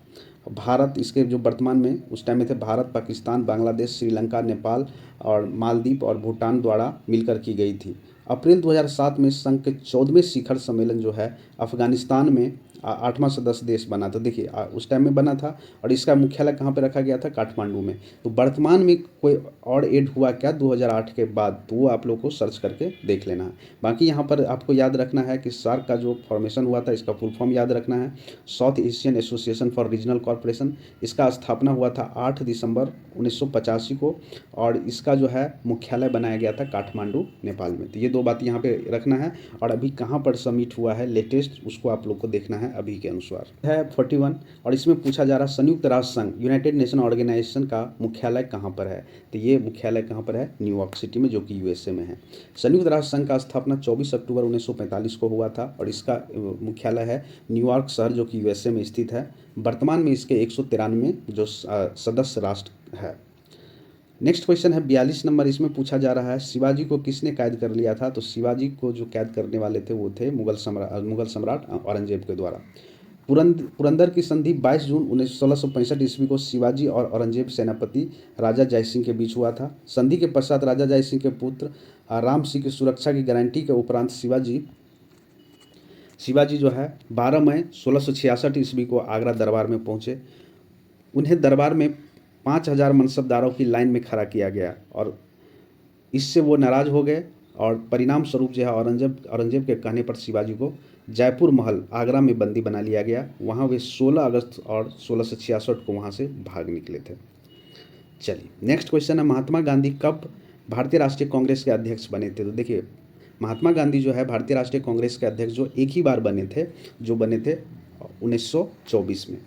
भारत इसके जो वर्तमान में उस टाइम में थे भारत, पाकिस्तान, बांग्लादेश, श्रीलंका, नेपाल और मालदीव और भूटान द्वारा मिलकर की गई थी। अप्रैल 2007 में संघ के 14वें शिखर सम्मेलन जो है अफगानिस्तान में 8वां सदस्य देश बना था। देखिए उस टाइम में बना था और इसका मुख्यालय कहाँ पे रखा गया था, काठमांडू में। तो वर्तमान में कोई और ऐड हुआ क्या 2008 के बाद, तो वो आप लोग को सर्च करके देख लेना है। बाकी यहाँ पर आपको याद रखना है कि सार्क का जो फॉर्मेशन हुआ था इसका फुल फॉर्म याद रखना है, south Asian association for regional corporation. इसका स्थापना हुआ था 8 दिसंबर 1985 को और इसका जो है मुख्यालय बनाया गया था काठमांडू, नेपाल में। तो ये 2 बात यहाँ पे रखना है। और अभी कहाँ पर सबमिट हुआ है लेटेस्ट, उसको आप लोग को देखना है अभी के अनुसार। है 41 और इसमें पूछा जा रहा है संयुक्त राष्ट्र संघ यूनाइटेड नेशन ऑर्गेनाइजेशन का मुख्यालय कहाँ पर है। तो ये मुख्यालय कहाँ पर है, न्यूयॉर्क सिटी में, जो कि यूएसए में है। संयुक्त राष्ट्र संघ का स्थापना 24 अक्टूबर 1945 को हुआ था और इसका मुख्यालय है न्यूयॉर्क शहर, जो कि यूएसए में स्थित है। वर्तमान में इसके 193 जो सदस्य राष्ट्र है। नेक्स्ट क्वेश्चन है 42 नंबर, इसमें पूछा जा रहा है शिवाजी को किसने कैद कर लिया था। तो शिवाजी को जो कैद करने वाले थे वो थे मुगल सम्राट औरंगजेब के द्वारा। पुरंदर की संधि 22 जून 1665 ईस्वी को शिवाजी और औरंगजेब सेनापति राजा जयसिंह के बीच हुआ था। संधि के पश्चात राजा जयसिंह के पुत्र राम सिंह की सुरक्षा की गारंटी के उपरांत शिवाजी जो है 12 मई 1666 ईस्वी को आगरा दरबार में पहुँचे। उन्हें दरबार में 5000 मनसबदारों की लाइन में खड़ा किया गया और इससे वो नाराज हो गए और परिणाम स्वरूप जो है औरंगजेब के कहने पर शिवाजी को जयपुर महल आगरा में बंदी बना लिया गया। वहाँ वे 16 अगस्त और 1666 को वहाँ से भाग निकले थे। चलिए नेक्स्ट क्वेश्चन है महात्मा गांधी कब भारतीय राष्ट्रीय कांग्रेस के अध्यक्ष बने थे। तो देखिए महात्मा गांधी जो है भारतीय राष्ट्रीय कांग्रेस के अध्यक्ष जो एक ही बार बने थे, जो बने थे 1924 में।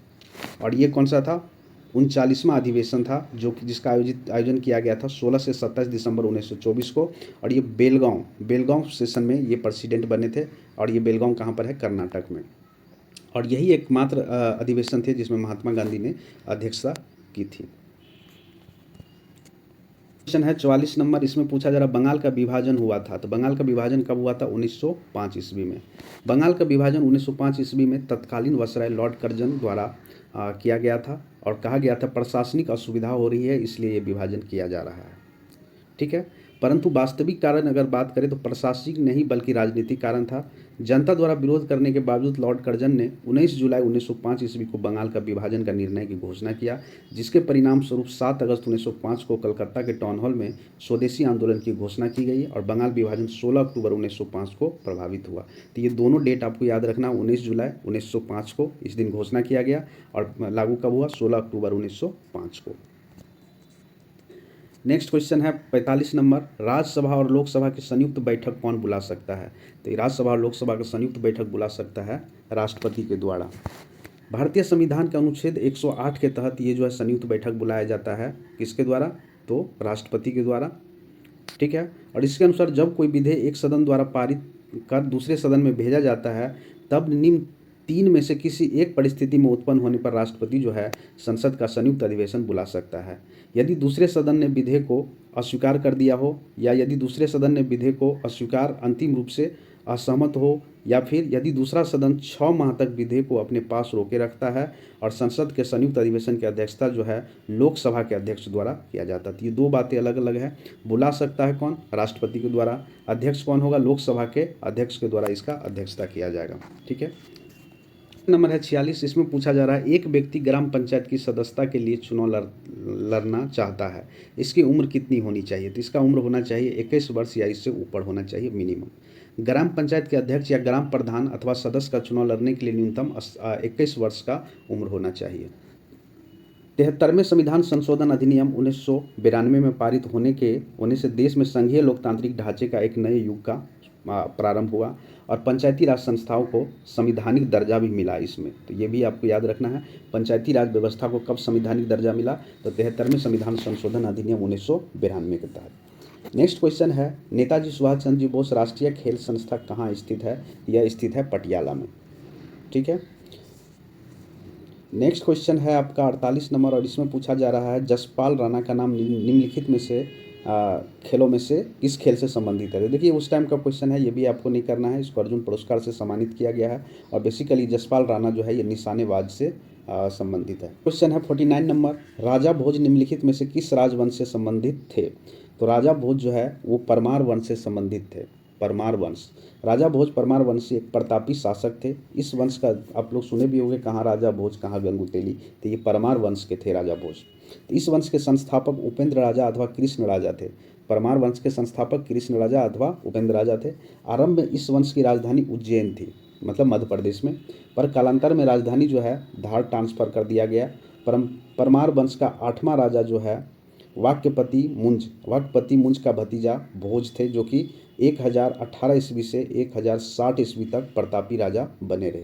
और ये कौन सा था, 39वां अधिवेशन था जो कि जिसका आयोजन किया गया था 16 से 27 दिसंबर 1924 को। और ये बेलगांव सेशन में ये प्रेसिडेंट बने थे और ये बेलगांव कहाँ पर है, कर्नाटक में। और यही एकमात्र अधिवेशन थे जिसमें महात्मा गांधी ने अध्यक्षता की थी। क्वेश्चन है 44 नंबर, इसमें पूछा जा रहा बंगाल का विभाजन हुआ था। तो बंगाल का विभाजन कब हुआ था, 1905 ईस्वी में। बंगाल का विभाजन 1905 ईस्वी में तत्कालीन वायसराय लॉर्ड कर्जन द्वारा किया गया था और कहा गया था प्रशासनिक असुविधा हो रही है इसलिए ये विभाजन किया जा रहा है। ठीक है, परंतु वास्तविक कारण अगर बात करें तो प्रशासनिक नहीं बल्कि राजनीतिक कारण था। जनता द्वारा विरोध करने के बावजूद लॉर्ड कर्जन ने 19 जुलाई 1905 ईस्वी को बंगाल का विभाजन का निर्णय की घोषणा किया, जिसके परिणाम स्वरूप 7 अगस्त 1905 को कलकत्ता के टाउन हॉल में स्वदेशी आंदोलन की घोषणा की गई और बंगाल विभाजन 16 अक्टूबर 1905 को प्रभावित हुआ। तो ये दोनों डेट आपको याद रखना, 19 जुलाई 1905 को इस दिन घोषणा किया गया और लागू कब हुआ, 16 अक्टूबर 1905 को। नेक्स्ट क्वेश्चन है 45 नंबर, राज्यसभा और लोकसभा की संयुक्त बैठक कौन बुला सकता है? तो ये राज्यसभा और लोकसभा का संयुक्त बैठक बुला सकता है राष्ट्रपति के द्वारा। भारतीय संविधान के अनुच्छेद 108 के तहत ये जो है संयुक्त बैठक बुलाया जाता है, किसके द्वारा? तो राष्ट्रपति के द्वारा, ठीक है। और इसके अनुसार जब कोई विधेयक एक सदन द्वारा पारित कर दूसरे सदन में भेजा जाता है, तब निम्न 3 में से किसी एक परिस्थिति में उत्पन्न होने पर राष्ट्रपति जो है संसद का संयुक्त अधिवेशन बुला सकता है। यदि दूसरे सदन ने विधेयक को अस्वीकार कर दिया हो, या यदि दूसरे सदन ने विधेयक को अस्वीकार अंतिम रूप से असहमत हो, या फिर यदि दूसरा सदन 6 माह तक विधेयक को अपने पास रोके रखता है। और संसद के संयुक्त अधिवेशन की अध्यक्षता जो है लोकसभा के अध्यक्ष द्वारा किया जाता है। तो ये दो बातें अलग अलग है। बुला सकता है कौन? राष्ट्रपति के द्वारा। अध्यक्ष कौन होगा? लोकसभा के अध्यक्ष के द्वारा इसका अध्यक्षता किया जाएगा, ठीक है। नंबर है 46, इसमें पूछा जा रहा है एक व्यक्ति ग्राम पंचायत की सदस्यता के लिए चुनाव लड़ना चाहता है, इसकी उम्र कितनी होनी चाहिए? तो इसका उम्र होना चाहिए 21 वर्ष या इससे ऊपर होना चाहिए मिनिमम। ग्राम पंचायत के अध्यक्ष या ग्राम प्रधान अथवा सदस्य का चुनाव लड़ने के लिए न्यूनतम 21 वर्ष का उम्र होना चाहिए। 73वें संविधान संशोधन अधिनियम 1992 में पारित होने से देश में संघीय लोकतांत्रिक ढांचे का एक नए युग का प्रारंभ हुआ और पंचायती राज संस्थाओं को संवैधानिक दर्जा भी मिला इसमें। तो ये भी आपको याद रखना है, पंचायती राज व्यवस्था को कब संवैधानिक दर्जा मिला? तो 73वें संविधान संशोधन अधिनियम 1992 के तहत। नेक्स्ट क्वेश्चन है नेताजी सुभाष चंद्र बोस राष्ट्रीय खेल संस्था कहाँ स्थित है? यह स्थित है पटियाला में, ठीक है। नेक्स्ट क्वेश्चन है आपका 48 नंबर और इसमें पूछा जा रहा है जसपाल राणा का नाम निम्नलिखित में से खेलों में से किस खेल से संबंधित है? देखिए उस टाइम का क्वेश्चन है, ये भी आपको नहीं करना है। इसको अर्जुन पुरस्कार से सम्मानित किया गया है और बेसिकली जसपाल राणा जो है ये निशानेबाज से संबंधित है। क्वेश्चन है 49 नंबर, राजा भोज निम्नलिखित में से किस राजवंश से संबंधित थे? तो राजा भोज जो है वो परमार वंश से संबंधित थे। परमार वंश, राजा भोज परमार वंश से एक प्रतापी शासक थे। इस वंश का आप लोग सुने भी होंगे, कहाँ राजा भोज कहाँ गंगुतेली, तो ये परमार वंश के थे राजा भोज। तो इस वंश के संस्थापक उपेंद्र राजा अथवा कृष्ण राजा थे। परमार वंश के संस्थापक कृष्ण राजा अथवा उपेंद्र राजा थे। आरंभ में इस वंश की राजधानी उज्जैन थी, मतलब मध्य प्रदेश में, पर कालांतर में राजधानी जो है धार ट्रांसफर कर दिया गया। परमार वंश का 8वां राजा जो है वाक्यपति मुंज का भतीजा भोज थे, जो कि 1018 ईस्वी से 1060 ईस्वी तक प्रतापी राजा बने रहे।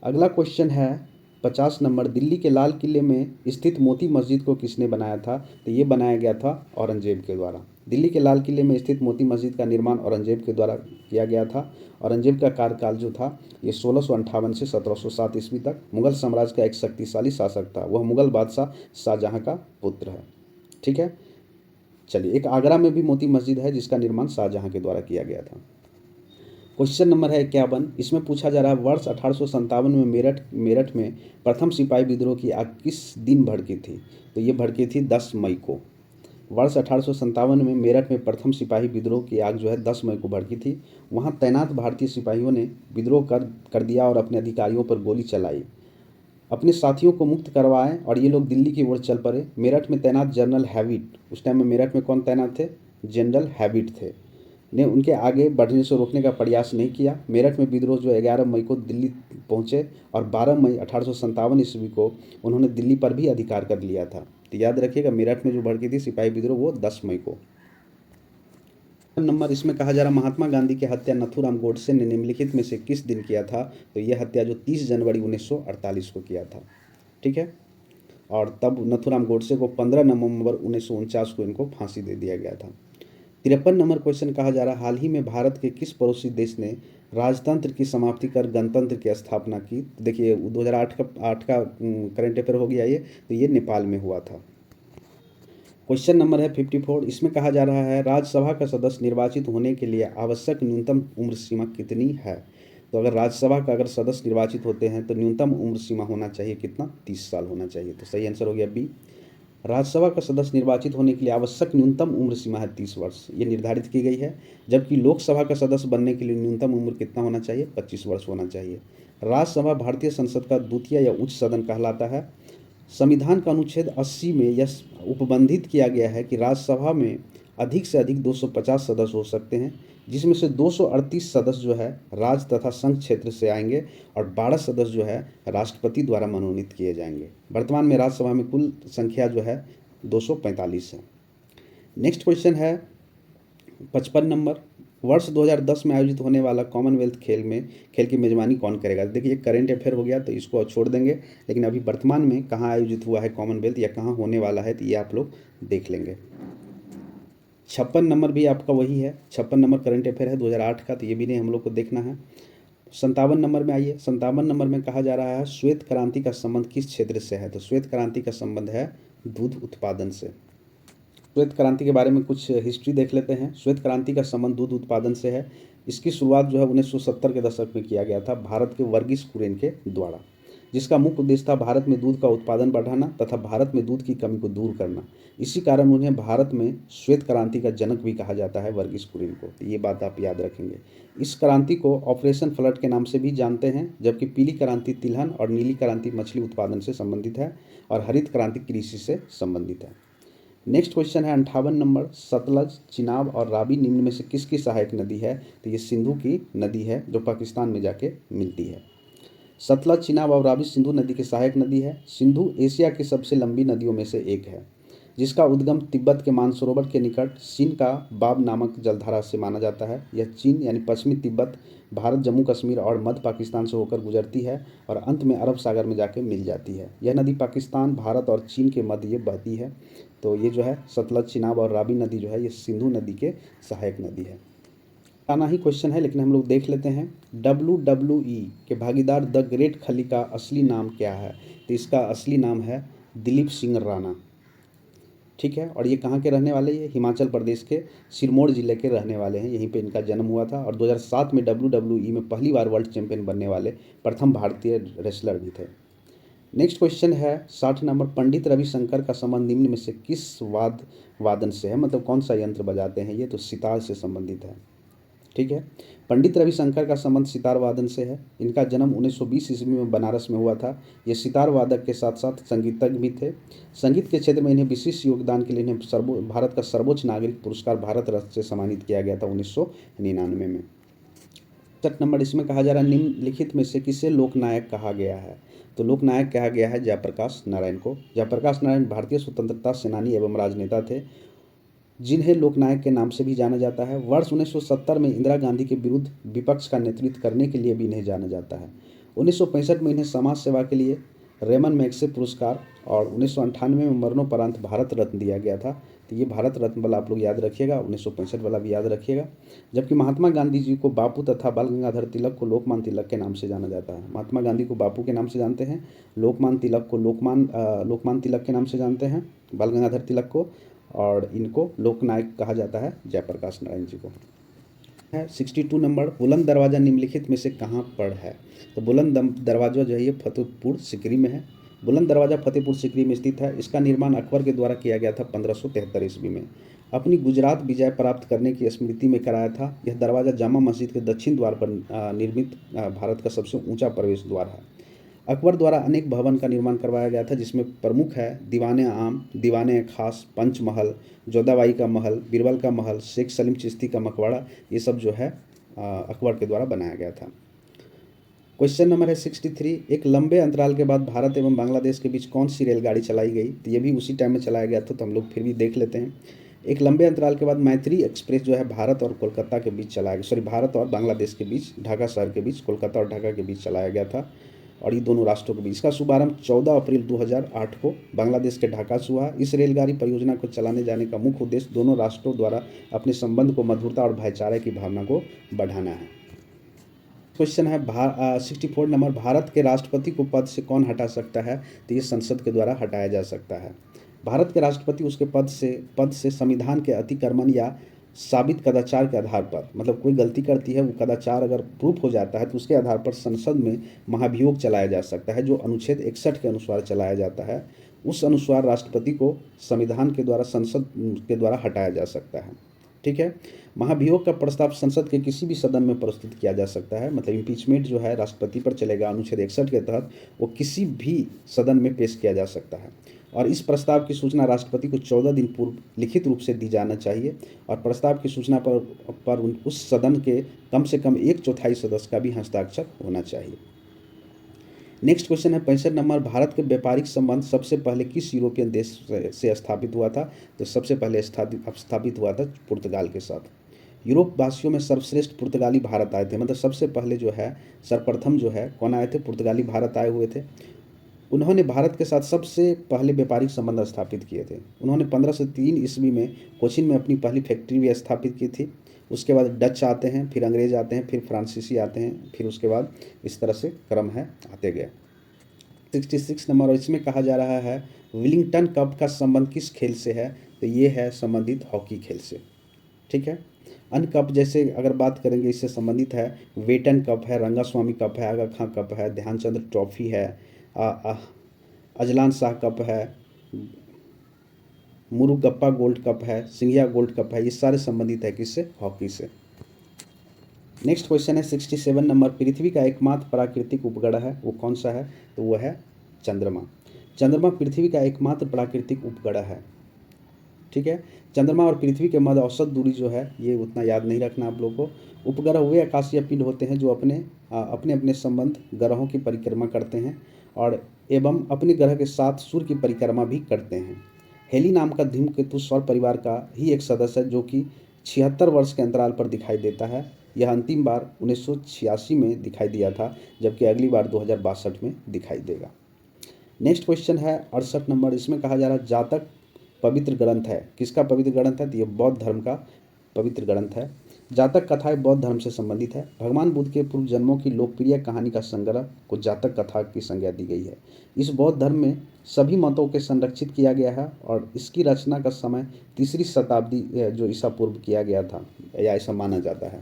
अगला क्वेश्चन है 50 नंबर, दिल्ली के लाल किले में स्थित मोती मस्जिद को किसने बनाया था? तो ये बनाया गया था औरंगजेब के द्वारा। दिल्ली के लाल किले में स्थित मोती मस्जिद का निर्माण औरंगजेब के द्वारा किया गया था। औरंगजेब का कार्यकाल जो था ये 1658 से 1707 ईस्वी तक। मुगल साम्राज्य का एक शक्तिशाली शासक था, वह मुगल बादशाह शाहजहां का पुत्र है, ठीक है। चलिए, एक आगरा में भी मोती मस्जिद है जिसका निर्माण शाहजहां के द्वारा किया गया था। क्वेश्चन नंबर है 51, इसमें पूछा जा रहा है वर्ष 1857 में मेरठ में प्रथम सिपाही विद्रोह की आग किस दिन भड़की थी? तो ये भड़की थी 10 मई को। वर्ष 1857 में मेरठ में प्रथम सिपाही विद्रोह की आग जो है 10 मई को भड़की थी। वहां तैनात भारतीय सिपाहियों ने विद्रोह कर दिया और अपने अधिकारियों पर गोली चलाई, अपने साथियों को मुक्त करवाए और ये लोग दिल्ली की ओर चल पड़े। मेरठ में तैनात जनरल हैविट, उस टाइम में मेरठ में कौन तैनात थे? जनरल हैविट थे, ने उनके आगे बढ़ने से रोकने का प्रयास नहीं किया। मेरठ में विद्रोह जो 11 मई को दिल्ली पहुंचे और 12 मई 1857 ईस्वी को उन्होंने दिल्ली पर भी अधिकार कर लिया था। तो याद रखिएगा, मेरठ में जो भड़की थी सिपाही विद्रोह वो 10 मई को। नंबर, इसमें कहा जा रहा महात्मा गांधी की हत्या नथुराम गोडसे ने निम्नलिखित में से किस दिन किया था? तो यह हत्या जो 30 जनवरी 1948 को किया था, ठीक है। और तब नथुराम गोडसे को 15 नवंबर 1949 को इनको फांसी दे दिया गया था। 53 नंबर क्वेश्चन कहा जा रहा है हाल ही में भारत के किस पड़ोसी देश ने राजतंत्र की समाप्ति कर गणतंत्र की स्थापना की? देखिए 2008 का करंट अफेयर हो गया ये, तो ये नेपाल में हुआ था। क्वेश्चन नंबर है 54, इसमें कहा जा रहा है राज्यसभा का सदस्य निर्वाचित होने के लिए आवश्यक न्यूनतम उम्र सीमा कितनी है? तो अगर राज्यसभा का अगर सदस्य निर्वाचित होते हैं तो न्यूनतम उम्र सीमा होना चाहिए कितना? 30 साल होना चाहिए। तो सही आंसर हो गया बी। राज्यसभा का सदस्य निर्वाचित होने के लिए आवश्यक न्यूनतम उम्र सीमा है 30 वर्ष, ये निर्धारित की गई है। जबकि लोकसभा का सदस्य बनने के लिए न्यूनतम उम्र कितना होना चाहिए? 25 वर्ष होना चाहिए। राज्यसभा भारतीय संसद का द्वितीय या उच्च सदन कहलाता है। संविधान का अनुच्छेद 80 में यह उपबंधित किया गया है कि राज्यसभा में अधिक से अधिक 250 सदस्य हो सकते हैं, जिसमें से 238 सदस्य जो है राज्य तथा संघ क्षेत्र से आएंगे और 12 सदस्य जो है राष्ट्रपति द्वारा मनोनीत किए जाएंगे। वर्तमान में राज्यसभा में कुल संख्या जो है 245 है। नेक्स्ट क्वेश्चन है 55 नंबर, वर्ष 2010 में आयोजित होने वाला कॉमनवेल्थ खेल की मेजबानी कौन करेगा? देखिए करेंट अफेयर हो गया तो इसको छोड़ देंगे, लेकिन अभी वर्तमान में कहाँ आयोजित हुआ है कॉमनवेल्थ या कहाँ होने वाला है तो ये आप लोग देख लेंगे। 56 नंबर भी आपका वही है, 56 नंबर करंट अफेयर है 2008 का, तो ये भी नहीं हम लोग को देखना है। 57 नंबर में आइए, 57 नंबर में कहा जा रहा है श्वेत क्रांति का संबंध किस क्षेत्र से है? तो श्वेत क्रांति का संबंध है दूध उत्पादन से। श्वेत क्रांति के बारे में कुछ हिस्ट्री देख लेते हैं। श्वेत क्रांति का संबंध दूध उत्पादन से है। इसकी शुरुआत जो है 1970 के दशक में किया गया था भारत के वर्गीस कुरियन के द्वारा, जिसका मुख्य उद्देश्य था भारत में दूध का उत्पादन बढ़ाना तथा भारत में दूध की कमी को दूर करना। इसी कारण उन्हें भारत में श्वेत क्रांति का जनक भी कहा जाता है, वर्गीस कुरियन को। तो ये बात आप याद रखेंगे। इस क्रांति को ऑपरेशन फ्लड के नाम से भी जानते हैं, जबकि पीली क्रांति तिलहन और नीली क्रांति मछली उत्पादन से संबंधित है और हरित क्रांति कृषि से संबंधित है। नेक्स्ट क्वेश्चन है 58 नंबर, सतलज, चिनाब और रावी निम्न में से किसकी सहायक नदी है? तो ये सिंधु की नदी है जो पाकिस्तान में जाके मिलती है। सतलज, चिनाब और रावी सिंधु नदी की सहायक नदी है। सिंधु एशिया की सबसे लंबी नदियों में से एक है, जिसका उद्गम तिब्बत के मानसरोवर के निकट चीन का बाब नामक जलधारा से माना जाता है। यह चीन यानी पश्चिमी तिब्बत, भारत, जम्मू कश्मीर और मध्य पाकिस्तान से होकर गुजरती है और अंत में अरब सागर में जाके मिल जाती है। यह नदी पाकिस्तान, भारत और चीन के मध्य ये बहती है। तो ये जो है सतलज, चिनाब और रावी नदी जो है ये सिंधु नदी के सहायक नदी है। आना ही क्वेश्चन है लेकिन हम लोग देख लेते हैं। WWE के भागीदार द ग्रेट खली का असली नाम क्या है? तो इसका असली नाम है दिलीप सिंह राणा। ठीक है, और ये कहाँ के रहने वाले? ये हिमाचल प्रदेश के सिरमौर जिले के रहने वाले हैं। यहीं पे इनका जन्म हुआ था और 2007 में WWE में पहली बार वर्ल्ड चैंपियन बनने वाले प्रथम भारतीय रेसलर भी थे। नेक्स्ट क्वेश्चन है 60 नंबर, पंडित रविशंकर का संबंध निम्न में से किस वादन से है? मतलब कौन सा यंत्र बजाते हैं ये? तो सितार से संबंधित है। ठीक है, पंडित रविशंकर का संबंध सितार वादन से है। इनका जन्म 1920 ईस्वी में बनारस में हुआ था। ये सितार वादक के साथ साथ संगीतज्ञ भी थे। संगीत के क्षेत्र में इन्हें विशिष्ट योगदान के लिए इन्हें भारत का सर्वोच्च नागरिक पुरस्कार भारत रत्न से सम्मानित किया गया था 1999 में। 60 नंबर, इसमें कहा जा रहा है निम्नलिखित में से किसे लोकनायक कहा गया है? तो लोकनायक कहा गया है जयप्रकाश नारायण को। जयप्रकाश नारायण भारतीय स्वतंत्रता सेनानी एवं राजनेता थे, जिन्हें लोकनायक के नाम से भी जाना जाता है। वर्ष 1970 में इंदिरा गांधी के विरुद्ध विपक्ष का नेतृत्व करने के लिए भी इन्हें जाना जाता है। 1965 में इन्हें समाज सेवा के लिए रेमन मैग्सेसे पुरस्कार और 1998 में मरणोपरांत भारत रत्न दिया गया था। तो ये भारत रत्न वाला आप लोग याद रखिएगा, 1965 वाला भी याद रखिएगा। जबकि महात्मा गांधी जी को बापू तथा बाल गंगाधर तिलक को लोकमान्य तिलक के नाम से जाना जाता है। महात्मा गांधी को बापू के नाम से जानते हैं, लोकमान्य तिलक को लोकमान्य तिलक के नाम से जानते हैं, बाल गंगाधर तिलक को, और इनको लोकनायक कहा जाता है जयप्रकाश नारायण जी को। है 62 नंबर, बुलंद दरवाज़ा निम्नलिखित में से कहाँ पर है? तो बुलंद दरवाज़ा जो है ये फतेहपुर सिकरी में है। बुलंद दरवाज़ा फतेहपुर सिकरी में स्थित है। इसका निर्माण अकबर के द्वारा किया गया था 1573 ईस्वी में। अपनी गुजरात विजय प्राप्त करने की स्मृति में कराया था। यह दरवाज़ा जामा मस्जिद के दक्षिण द्वार पर निर्मित भारत का सबसे ऊंचा प्रवेश द्वार है। अकबर द्वारा अनेक भवन का निर्माण करवाया गया था, जिसमें प्रमुख है दीवाने आम, दीवाने खास, पंचमहल, जोधाबाई का महल, बीरबल का महल, शेख सलीम चिश्ती का मकबरा। ये सब जो है अकबर के द्वारा बनाया गया था। क्वेश्चन नंबर है 63, एक लंबे अंतराल के बाद भारत एवं बांग्लादेश के बीच कौन सी रेलगाड़ी चलाई गई? तो ये भी उसी टाइम में चलाया गया था, तो हम लोग फिर भी देख लेते हैं। एक लंबे अंतराल के बाद मैत्री एक्सप्रेस जो है भारत और कोलकाता के बीच चलाया गया, भारत और बांग्लादेश के बीच, ढाका शहर के बीच, कोलकाता और ढाका के बीच चलाया गया था और ये दोनों राष्ट्रों के बीच। इसका शुभारंभ 14 अप्रैल 2008 को बांग्लादेश के ढाका से हुआ। इस रेलगाड़ी परियोजना को चलाने जाने का मुख्य उद्देश्य दोनों राष्ट्रों द्वारा अपने संबंध को मधुरता और भाईचारे की भावना को बढ़ाना है। क्वेश्चन है 64 नंबर, भारत के राष्ट्रपति को पद से कौन हटा सकता है? तो ये संसद के द्वारा हटाया जा सकता है। भारत के राष्ट्रपति उसके पद से संविधान के अतिक्रमण या साबित कदाचार के आधार पर, मतलब कोई गलती करती है, वो कदाचार अगर प्रूफ हो जाता है तो उसके आधार पर संसद में महाभियोग चलाया जा सकता है, जो अनुच्छेद 61 के अनुसार चलाया जाता है। उस अनुसार राष्ट्रपति को संविधान के द्वारा संसद के द्वारा हटाया जा सकता है। ठीक है। महाभियोग का प्रस्ताव संसद के किसी भी सदन में प्रस्तुत किया जा सकता है, मतलब इम्पीचमेंट जो है राष्ट्रपति पर चलेगा अनुच्छेद 61 के तहत, वो किसी भी सदन में पेश किया जा सकता है। और इस प्रस्ताव की सूचना राष्ट्रपति को 14 दिन पूर्व लिखित रूप से दी जाना चाहिए और प्रस्ताव की सूचना पर उस सदन के कम से कम 1/4 सदस्य का भी हस्ताक्षर होना चाहिए। नेक्स्ट क्वेश्चन है 65 नंबर, भारत के व्यापारिक संबंध सबसे पहले किस यूरोपियन देश से स्थापित हुआ था? तो सबसे पहले स्थापित हुआ था पुर्तगाल के साथ। यूरोप वासियों में सर्वश्रेष्ठ पुर्तगाली भारत आए थे, मतलब सबसे पहले जो है सर्वप्रथम जो है कौन आए थे? पुर्तगाली भारत आए हुए थे। उन्होंने भारत के साथ सबसे पहले व्यापारिक संबंध स्थापित किए थे। उन्होंने 1503 ईस्वी में कोचीन में अपनी पहली फैक्ट्री भी स्थापित की थी। उसके बाद डच आते हैं, फिर अंग्रेज आते हैं, फिर फ्रांसीसी आते हैं, फिर उसके बाद इस तरह से क्रम है आते गए। 66 नंबर, और इसमें कहा जा रहा है विलिंगटन कप का संबंध किस खेल से है? तो ये है संबंधित हॉकी खेल से। ठीक है। अन्य कप जैसे अगर बात करेंगे इससे संबंधित है वेटन कप है, रंगास्वामी कप है, आगा खां कप है, ध्यानचंद्र ट्रॉफी है, अजलान शाह कप है, मुरुगप्पा गोल्ड कप है, सिंघिया गोल्ड कप है, ये सारे संबंधित है किससे? हॉकी से। नेक्स्ट क्वेश्चन है 67 नंबर, पृथ्वी का एकमात्र प्राकृतिक उपग्रह है, वो कौन सा है? तो वो है चंद्रमा। चंद्रमा पृथ्वी का एकमात्र प्राकृतिक उपग्रह है। ठीक है। चंद्रमा और पृथ्वी के मध्य औसत दूरी जो है ये उतना याद नहीं रखना आप लोगों को। उपग्रह वे आकाशीय पिंड होते हैं जो अपने अपने संबंध ग्रहों की परिक्रमा करते हैं और एवं अपने ग्रह के साथ सूर्य की परिक्रमा भी करते हैं। हेली नाम का धूमकेतु सौर परिवार का ही एक सदस्य है जो कि 76 वर्ष के अंतराल पर दिखाई देता है। यह अंतिम बार 1986 में दिखाई दिया था, जबकि अगली बार 2062 में दिखाई देगा। नेक्स्ट क्वेश्चन है 68 नंबर, इसमें कहा जा रहा है जातक पवित्र ग्रंथ है। किसका पवित्र ग्रंथ है? तो ये बौद्ध धर्म का पवित्र ग्रंथ है। जातक कथाएं बौद्ध धर्म से संबंधित है। भगवान बुद्ध के पूर्व जन्मों की लोकप्रिय कहानी का संग्रह को जातक कथा की संज्ञा दी गई है। इस बौद्ध धर्म में सभी मतों के संरक्षित किया गया है और इसकी रचना का समय 3री शताब्दी जो ईसा पूर्व किया गया था या ऐसा माना जाता है।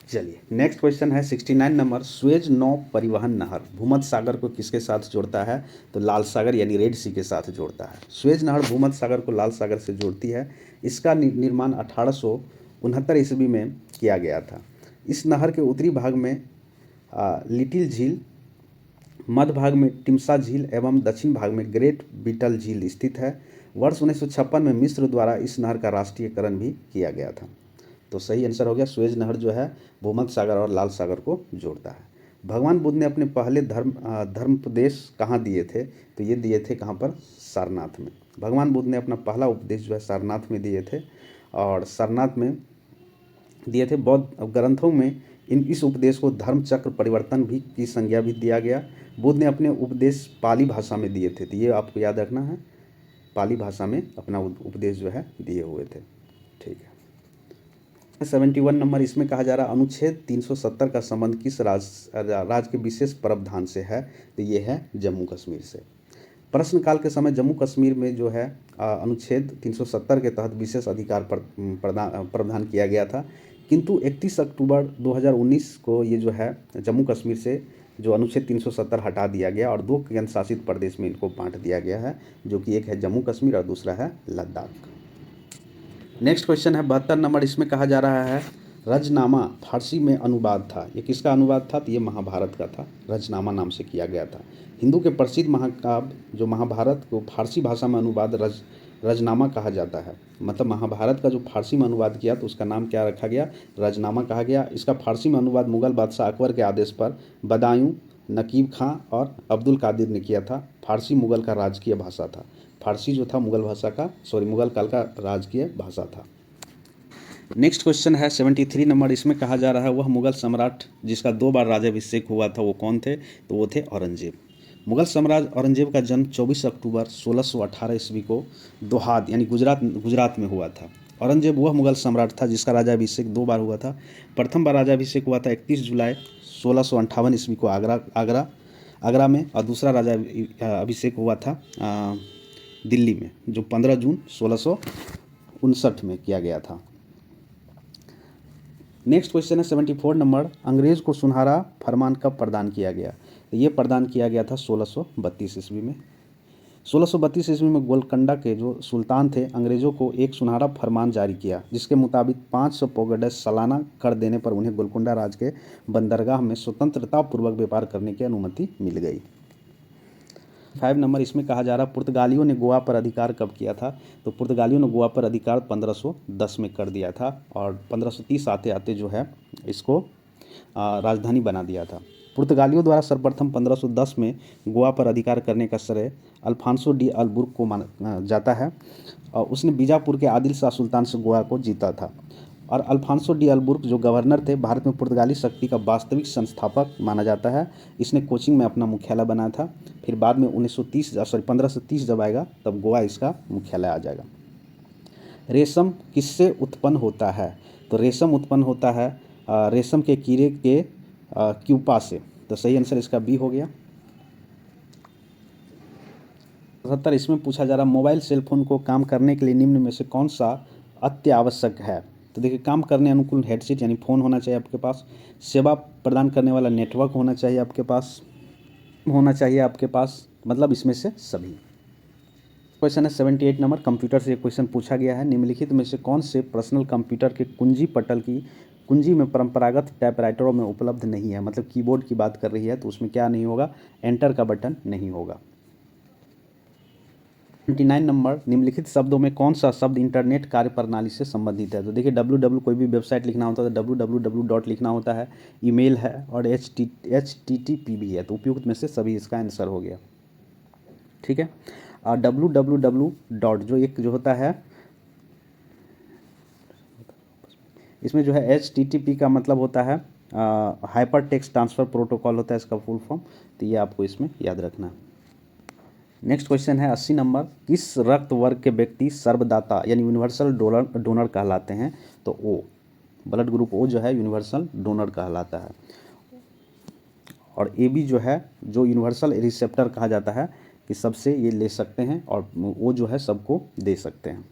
चलिए नेक्स्ट क्वेश्चन है 69 नंबर, स्वेज नौ परिवहन नहर भूमध्य सागर को किसके साथ जोड़ता है? तो लाल सागर यानी रेड सी के साथ जोड़ता है। स्वेज नहर भूमध्य सागर को लाल सागर से जोड़ती है। इसका निर्माण 1869 ईस्वी में किया गया था। इस नहर के उत्तरी भाग में लिटिल झील, मध्य भाग में टिमसा झील एवं दक्षिण भाग में ग्रेट बीटल झील स्थित है। वर्ष 1956 में मिस्र द्वारा इस नहर का राष्ट्रीयकरण भी किया गया था। तो सही आंसर हो गया, स्वेज नहर जो है भूमध्य सागर और लाल सागर को जोड़ता है। भगवान बुद्ध ने अपने पहले धर्मोपदेश कहाँ दिए थे? तो ये दिए थे कहाँ पर? सारनाथ में। भगवान बुद्ध ने अपना पहला उपदेश जो है सारनाथ में दिए थे और सारनाथ में दिए थे। बौद्ध ग्रंथों में इस उपदेश को धर्म चक्र परिवर्तन भी की संज्ञा भी दिया गया। बुद्ध ने अपने उपदेश पाली भाषा में दिए थे, तो ये आपको याद रखना है, पाली भाषा में अपना उपदेश जो है दिए हुए थे। ठीक है। 71 नंबर, इसमें कहा जा रहा है अनुच्छेद 370 का संबंध किस राज्य के विशेष प्रावधान से है? तो ये है जम्मू कश्मीर से। प्रश्नकाल के समय जम्मू कश्मीर में जो है अनुच्छेद 370 के तहत विशेष अधिकार प्रावधान किया गया था, किंतु 31 अक्टूबर 2019 को ये जो है जम्मू कश्मीर से जो अनुच्छेद 370 हटा दिया गया और 2 केंद्र शासित प्रदेश में इनको बांट दिया गया है, जो कि एक है जम्मू कश्मीर और दूसरा है लद्दाख। नेक्स्ट क्वेश्चन है 72 नंबर, इसमें कहा जा रहा है रजनामा फारसी में अनुवाद था। ये किसका अनुवाद था? तो ये महाभारत का था, रजनामा नाम से किया गया था। हिंदू के प्रसिद्ध महाकाव्य जो महाभारत को फारसी भाषा में अनुवाद रजनामा कहा जाता है। मतलब महाभारत का जो फारसी में अनुवाद किया तो उसका नाम क्या रखा गया? रजनामा कहा गया। इसका फारसी में अनुवाद मुगल बादशाह अकबर के आदेश पर बदायूं, नकीब खां और अब्दुल कादिर ने किया था। फारसी मुगल का राजकीय भाषा था। फारसी जो था मुगल काल का राजकीय भाषा था। नेक्स्ट क्वेश्चन है 73 नंबर, इसमें कहा जा रहा है वह मुगल सम्राट जिसका 2 बार राज्याभिषेक हुआ था वो कौन थे? तो वो थे औरंगजेब। मुगल सम्राट औरंगजेब का जन्म 24 अक्टूबर 1618 ईस्वी को दोहाद यानी गुजरात में हुआ था। औरंगजेब वह मुगल सम्राट था जिसका राज्याभिषेक 2 बार हुआ था। प्रथम बार राज्याभिषेक हुआ था 31 जुलाई 1658 ईस्वी को आगरा में, और दूसरा राज्याभिषेक हुआ था दिल्ली में जो 15 जून 1659 में किया गया था। नेक्स्ट क्वेश्चन है 74 नंबर, अंग्रेज को सुनहरा फरमान कब प्रदान किया गया? तो ये प्रदान किया गया था 1632 ईस्वी में। 1632 ईस्वी में गोलकंडा के जो सुल्तान थे अंग्रेज़ों को एक सुनहरा फरमान जारी किया जिसके मुताबिक 500 पोगडस सालाना कर देने पर उन्हें गोलकुंडा राज के बंदरगाह में स्वतंत्रतापूर्वक व्यापार करने की अनुमति मिल गई। 5 नंबर इसमें कहा जा रहा पुर्तगालियों ने गोवा पर अधिकार कब किया था। तो पुर्तगालियों ने गोवा पर अधिकार 1510 में कर दिया था और 1530 आते आते जो है इसको राजधानी बना दिया था। पुर्तगालियों द्वारा सर्वप्रथम 1510 में गोवा पर अधिकार करने का श्रेय अल्फांसो डी अल्बुर्क को माना जाता है और उसने बीजापुर के आदिल शाह सुल्तान से गोवा को जीता था। और अल्फांसो डी अल्बुर्क जो गवर्नर थे भारत में पुर्तगाली शक्ति का वास्तविक संस्थापक माना जाता है। इसने कोचिंग में अपना मुख्यालय बनाया था। फिर बाद में 1530 जब आएगा तब गोवा इसका मुख्यालय आ जाएगा। रेशम किससे उत्पन्न होता है। तो रेशम उत्पन्न होता है रेशम के कीड़े के क्यूपा से। तो सही आंसर इसका बी हो गया। 77 इसमें पूछा जा रहा मोबाइल सेलफोन को काम करने के लिए निम्न में से कौन सा अत्यावश्यक है। तो देखिए काम करने अनुकूल हेडसेट यानी फ़ोन होना चाहिए आपके पास, सेवा प्रदान करने वाला नेटवर्क होना चाहिए आपके पास, मतलब इसमें से सभी। क्वेश्चन है 78 नंबर, कंप्यूटर से एक क्वेश्चन पूछा गया है। निम्नलिखित में से कौन से पर्सनल कंप्यूटर के कुंजी पटल की कुंजी में परंपरागत टाइपराइटरों में उपलब्ध नहीं है। मतलब कीबोर्ड की बात कर रही है तो उसमें क्या नहीं होगा, एंटर का बटन नहीं होगा। 29 नंबर, निम्नलिखित शब्दों में कौन सा शब्द इंटरनेट कार्यप्रणाली से संबंधित है। तो देखिए www कोई भी वेबसाइट लिखना होता है तो www लिखना होता है, ईमेल है और HTTP भी है। तो उपयुक्त में से सभी इसका आंसर हो गया। ठीक है। और www जो एक जो होता है इसमें जो है HTTP का मतलब होता है हाइपर टेक्स्ट ट्रांसफ़र प्रोटोकॉल होता है इसका फुल फॉर्म। तो ये आपको इसमें याद रखना है। नेक्स्ट क्वेश्चन है 80 नंबर, किस रक्त वर्ग के व्यक्ति सर्वदाता यानी यूनिवर्सल डोनर कहलाते हैं। तो ओ ब्लड ग्रुप ओ जो है यूनिवर्सल डोनर कहलाता है। और ए बी जो है जो यूनिवर्सल रिसेप्टर कहा जाता है कि सबसे ये ले सकते हैं और वो जो है सबको दे सकते हैं।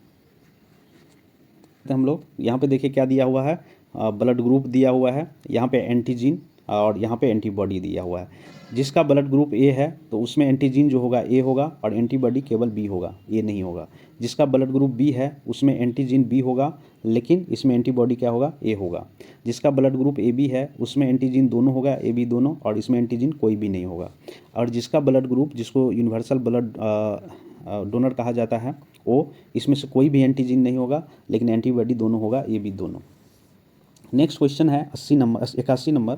तो हम लोग यहाँ पे देखिए क्या दिया हुआ है, ब्लड ग्रुप दिया हुआ है, यहाँ पे एंटीजीन और यहाँ पे एंटीबॉडी दिया हुआ है। जिसका ब्लड ग्रुप ए है तो उसमें एंटीजीन जो होगा ए होगा और एंटीबॉडी केवल बी होगा, ए नहीं होगा। जिसका ब्लड ग्रुप बी है उसमें एंटीजीन बी होगा लेकिन इसमें एंटीबॉडी क्या होगा, ए होगा। जिसका ब्लड ग्रुप ए बी है उसमें एंटीजीन दोनों होगा, ए बी दोनों, और इसमें एंटीजीन कोई भी नहीं होगा। और जिसका ब्लड ग्रुप जिसको यूनिवर्सल ब्लड डोनर कहा जाता है ओ, इसमें से कोई भी एंटीजीन नहीं होगा लेकिन एंटीबॉडी दोनों होगा, ए बी दोनों। नेक्स्ट क्वेश्चन है 81 नंबर,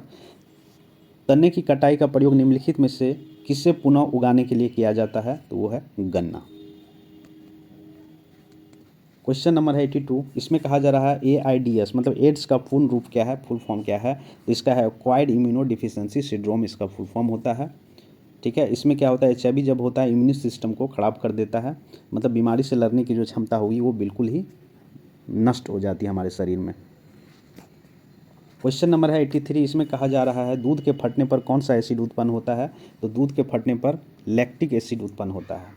गन्ने की कटाई का प्रयोग निम्नलिखित में से किससे पुनः उगाने के लिए किया जाता है। तो वो है गन्ना। क्वेश्चन नंबर है 82, इसमें कहा जा रहा है AIDS मतलब एड्स का पूर्ण रूप क्या है, फुल फॉर्म क्या है। तो इसका है एक्वायर्ड इम्यूनो डिफिशियंसी सिंड्रोम, इसका फुल फॉर्म होता है। ठीक है। इसमें क्या होता है, HIV जब होता है इम्यून सिस्टम को खराब कर देता है, मतलब बीमारी से लड़ने की जो क्षमता होगी वो बिल्कुल ही नष्ट हो जाती है हमारे शरीर में। क्वेश्चन नंबर है 83, इसमें कहा जा रहा है दूध के फटने पर कौन सा एसिड उत्पन्न होता है। तो दूध के फटने पर लैक्टिक एसिड उत्पन्न होता है।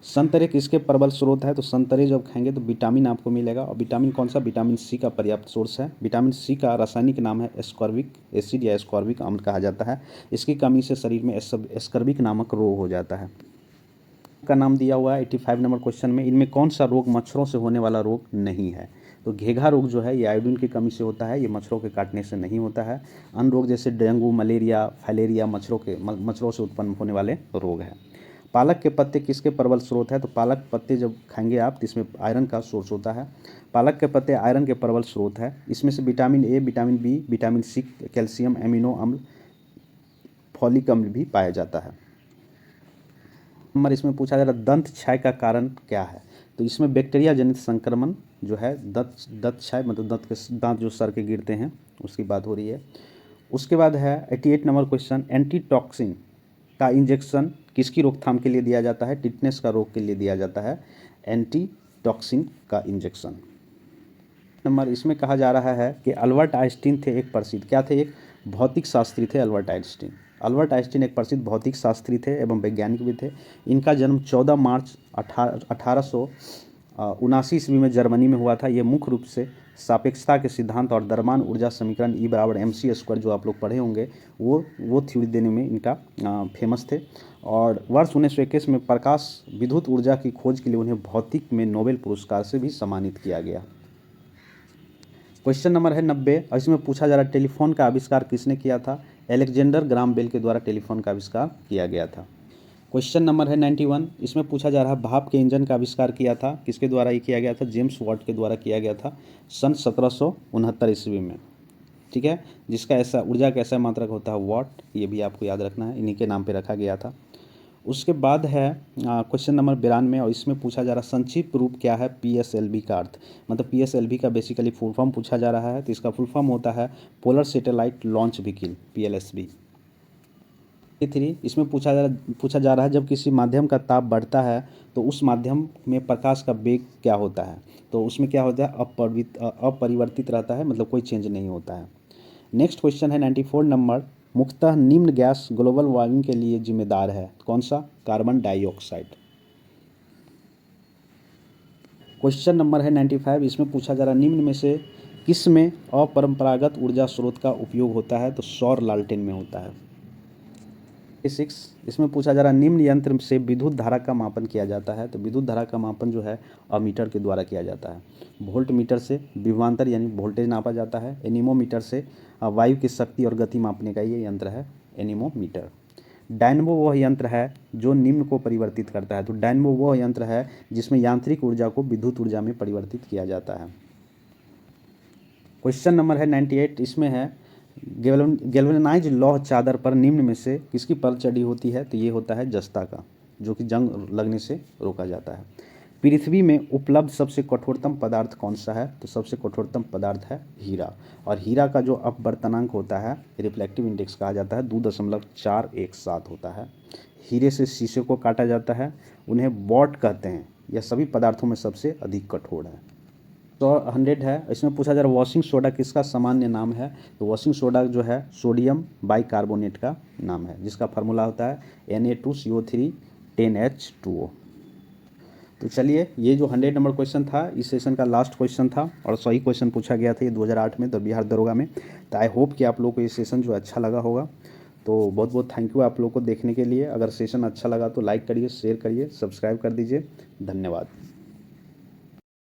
संतरे किसके प्रबल स्रोत है। तो संतरे जब खाएंगे तो विटामिन आपको मिलेगा, और विटामिन कौन सा, विटामिन सी का पर्याप्त सोर्स है। विटामिन सी का रासायनिक नाम है एस्कॉर्बिक एसिड या एस्कॉर्बिक अम्ल कहा जाता है। इसकी कमी से शरीर में एस्कॉर्बिक नामक रोग हो जाता है। का नाम दिया हुआ है 85 नंबर क्वेश्चन में, इनमें कौन सा रोग मच्छरों से होने वाला रोग नहीं है। तो घेघा रोग जो है ये आयोडीन की कमी से होता है, ये मच्छरों के काटने से नहीं होता है। अन्य रोग जैसे डेंगू, मलेरिया, फाइलेरिया मच्छरों से उत्पन्न होने वाले रोग हैं। पालक के पत्ते किसके प्रबल स्रोत है। तो पालक पत्ते जब खाएंगे आप तो इसमें आयरन का सोर्स होता है। पालक के पत्ते आयरन के प्रबल स्रोत है। इसमें से vitamin A, vitamin B, vitamin C, calcium, amino अम्ल, फॉलिक अम्ल भी पाया जाता है। नंबर इसमें पूछा जा रहा है दंत क्षय का कारण क्या है। तो इसमें बैक्टीरिया जनित संक्रमण जो है दंत क्षय मतलब दांत जो सर के गिरते हैं उसकी बात हो रही है। उसके बाद है 88 नंबर क्वेश्चन, एंटीटॉक्सिन का इंजेक्शन किसकी रोकथाम के लिए दिया जाता है। टिटनेस का रोग के लिए दिया जाता है एंटीटॉक्सिन का इंजेक्शन। नंबर इसमें कहा जा रहा है कि अल्बर्ट आइंस्टीन थे एक प्रसिद्ध, क्या थे, एक भौतिक शास्त्री थे अल्बर्ट आइंस्टीन। अल्बर्ट आइंस्टीन एक प्रसिद्ध भौतिक शास्त्री थे एवं वैज्ञानिक भी थे। इनका जन्म 14 मार्च 1800 79 ईस्वी में जर्मनी में हुआ था। ये मुख्य रूप से सापेक्षता के सिद्धांत और द्रव्यमान ऊर्जा समीकरण E बराबर mc² जो आप लोग पढ़े होंगे वो थ्योरी देने में इनका फेमस थे। और वर्ष 1921 में प्रकाश विद्युत ऊर्जा की खोज के लिए उन्हें भौतिक में नोबेल पुरस्कार से भी सम्मानित किया गया। क्वेश्चन नंबर है 90 और इसमें पूछा जा रहा है टेलीफोन का आविष्कार किसने किया था? अलेक्जेंडर ग्राम बेल के द्वारा टेलीफोन का आविष्कार किया गया था। क्वेश्चन नंबर है 91, इसमें पूछा जा रहा है भाप के इंजन का आविष्कार किया था किसके द्वारा ये किया गया था? जेम्स वाट के द्वारा किया गया था सन 1769 ईस्वी में। ठीक है, जिसका ऐसा ऊर्जा का ऐसा मात्रक होता है वाट, ये भी आपको याद रखना है, इन्हीं के नाम पे रखा गया था। उसके बाद है क्वेश्चन नंबर 92 और इसमें पूछा जा रहा संक्षिप्त रूप क्या है PSLV का अर्थ? मतलब PSLV का बेसिकली फुल फॉर्म पूछा जा रहा है, तो इसका फुल फॉर्म होता है polar satellite launch vehicle PLSV। 3 इसमें पूछा जा रहा है जब किसी माध्यम का ताप बढ़ता है तो उस माध्यम में प्रकाश का वेग क्या होता है? तो उसमें क्या होता है अपरिवर्तित रहता है, मतलब कोई चेंज नहीं होता है। नेक्स्ट क्वेश्चन है 94 नंबर, मुख्यतः निम्न गैस ग्लोबल वार्मिंग के लिए जिम्मेदार है, कौन सा? Carbon dioxide. क्वेश्चन नंबर है 95, इसमें पूछा जा रहा है निम्न में से किस में अपरंपरागत ऊर्जा स्रोत का उपयोग होता है? तो सौर लालटेन में होता है। 6 इसमें पूछा जा रहा है निम्न यंत्र से विद्युत धारा का मापन किया जाता है, तो विद्युत धारा का मापन जो है अमीटर के द्वारा किया जाता है। वोल्ट मीटर से विभवांतर यानी वोल्टेज नापा जाता है। एनीमोमीटर से वायु की शक्ति और गति मापने का ये यंत्र है एनीमोमीटर। डायनमो वह यंत्र है जो निम्न को परिवर्तित करता है, तो डायनमो वह यंत्र है जिसमें यांत्रिक ऊर्जा को विद्युत ऊर्जा में परिवर्तित किया जाता है। क्वेश्चन नंबर है 98, इसमें है गैल्वेनाइज लौह चादर पर निम्न में से किसकी परत चढ़ी होती है? तो ये होता है जस्ता का, जो कि जंग लगने से रोका जाता है। पृथ्वी में उपलब्ध सबसे कठोरतम पदार्थ कौन सा है? तो सबसे कठोरतम पदार्थ है हीरा, और हीरा का जो अपवर्तनांक होता है रिफ्लेक्टिव इंडेक्स कहा जाता है 2.417 होता है। हीरे से शीशे को काटा जाता है, उन्हें वॉट कहते हैं। यह सभी पदार्थों में सबसे अधिक कठोर है। तो 100 है, इसमें पूछा जा रहा है वॉशिंग सोडा किसका सामान्य नाम है? तो वॉशिंग सोडा जो है सोडियम बाइकार्बोनेट का नाम है, जिसका फार्मूला होता है Na2CO3 10H2O। तो चलिए, ये जो 100 नंबर क्वेश्चन था इस सेशन का लास्ट क्वेश्चन था और सही क्वेश्चन पूछा गया था ये 2008 में तो बिहार दरोगा में। तो आई होप कि आप लोगों को ये सेशन जो अच्छा लगा होगा। तो बहुत बहुत थैंक यू आप लोगों को देखने के लिए। अगर सेशन अच्छा लगा तो लाइक करिए, शेयर करिए, सब्सक्राइब कर दीजिए। धन्यवाद।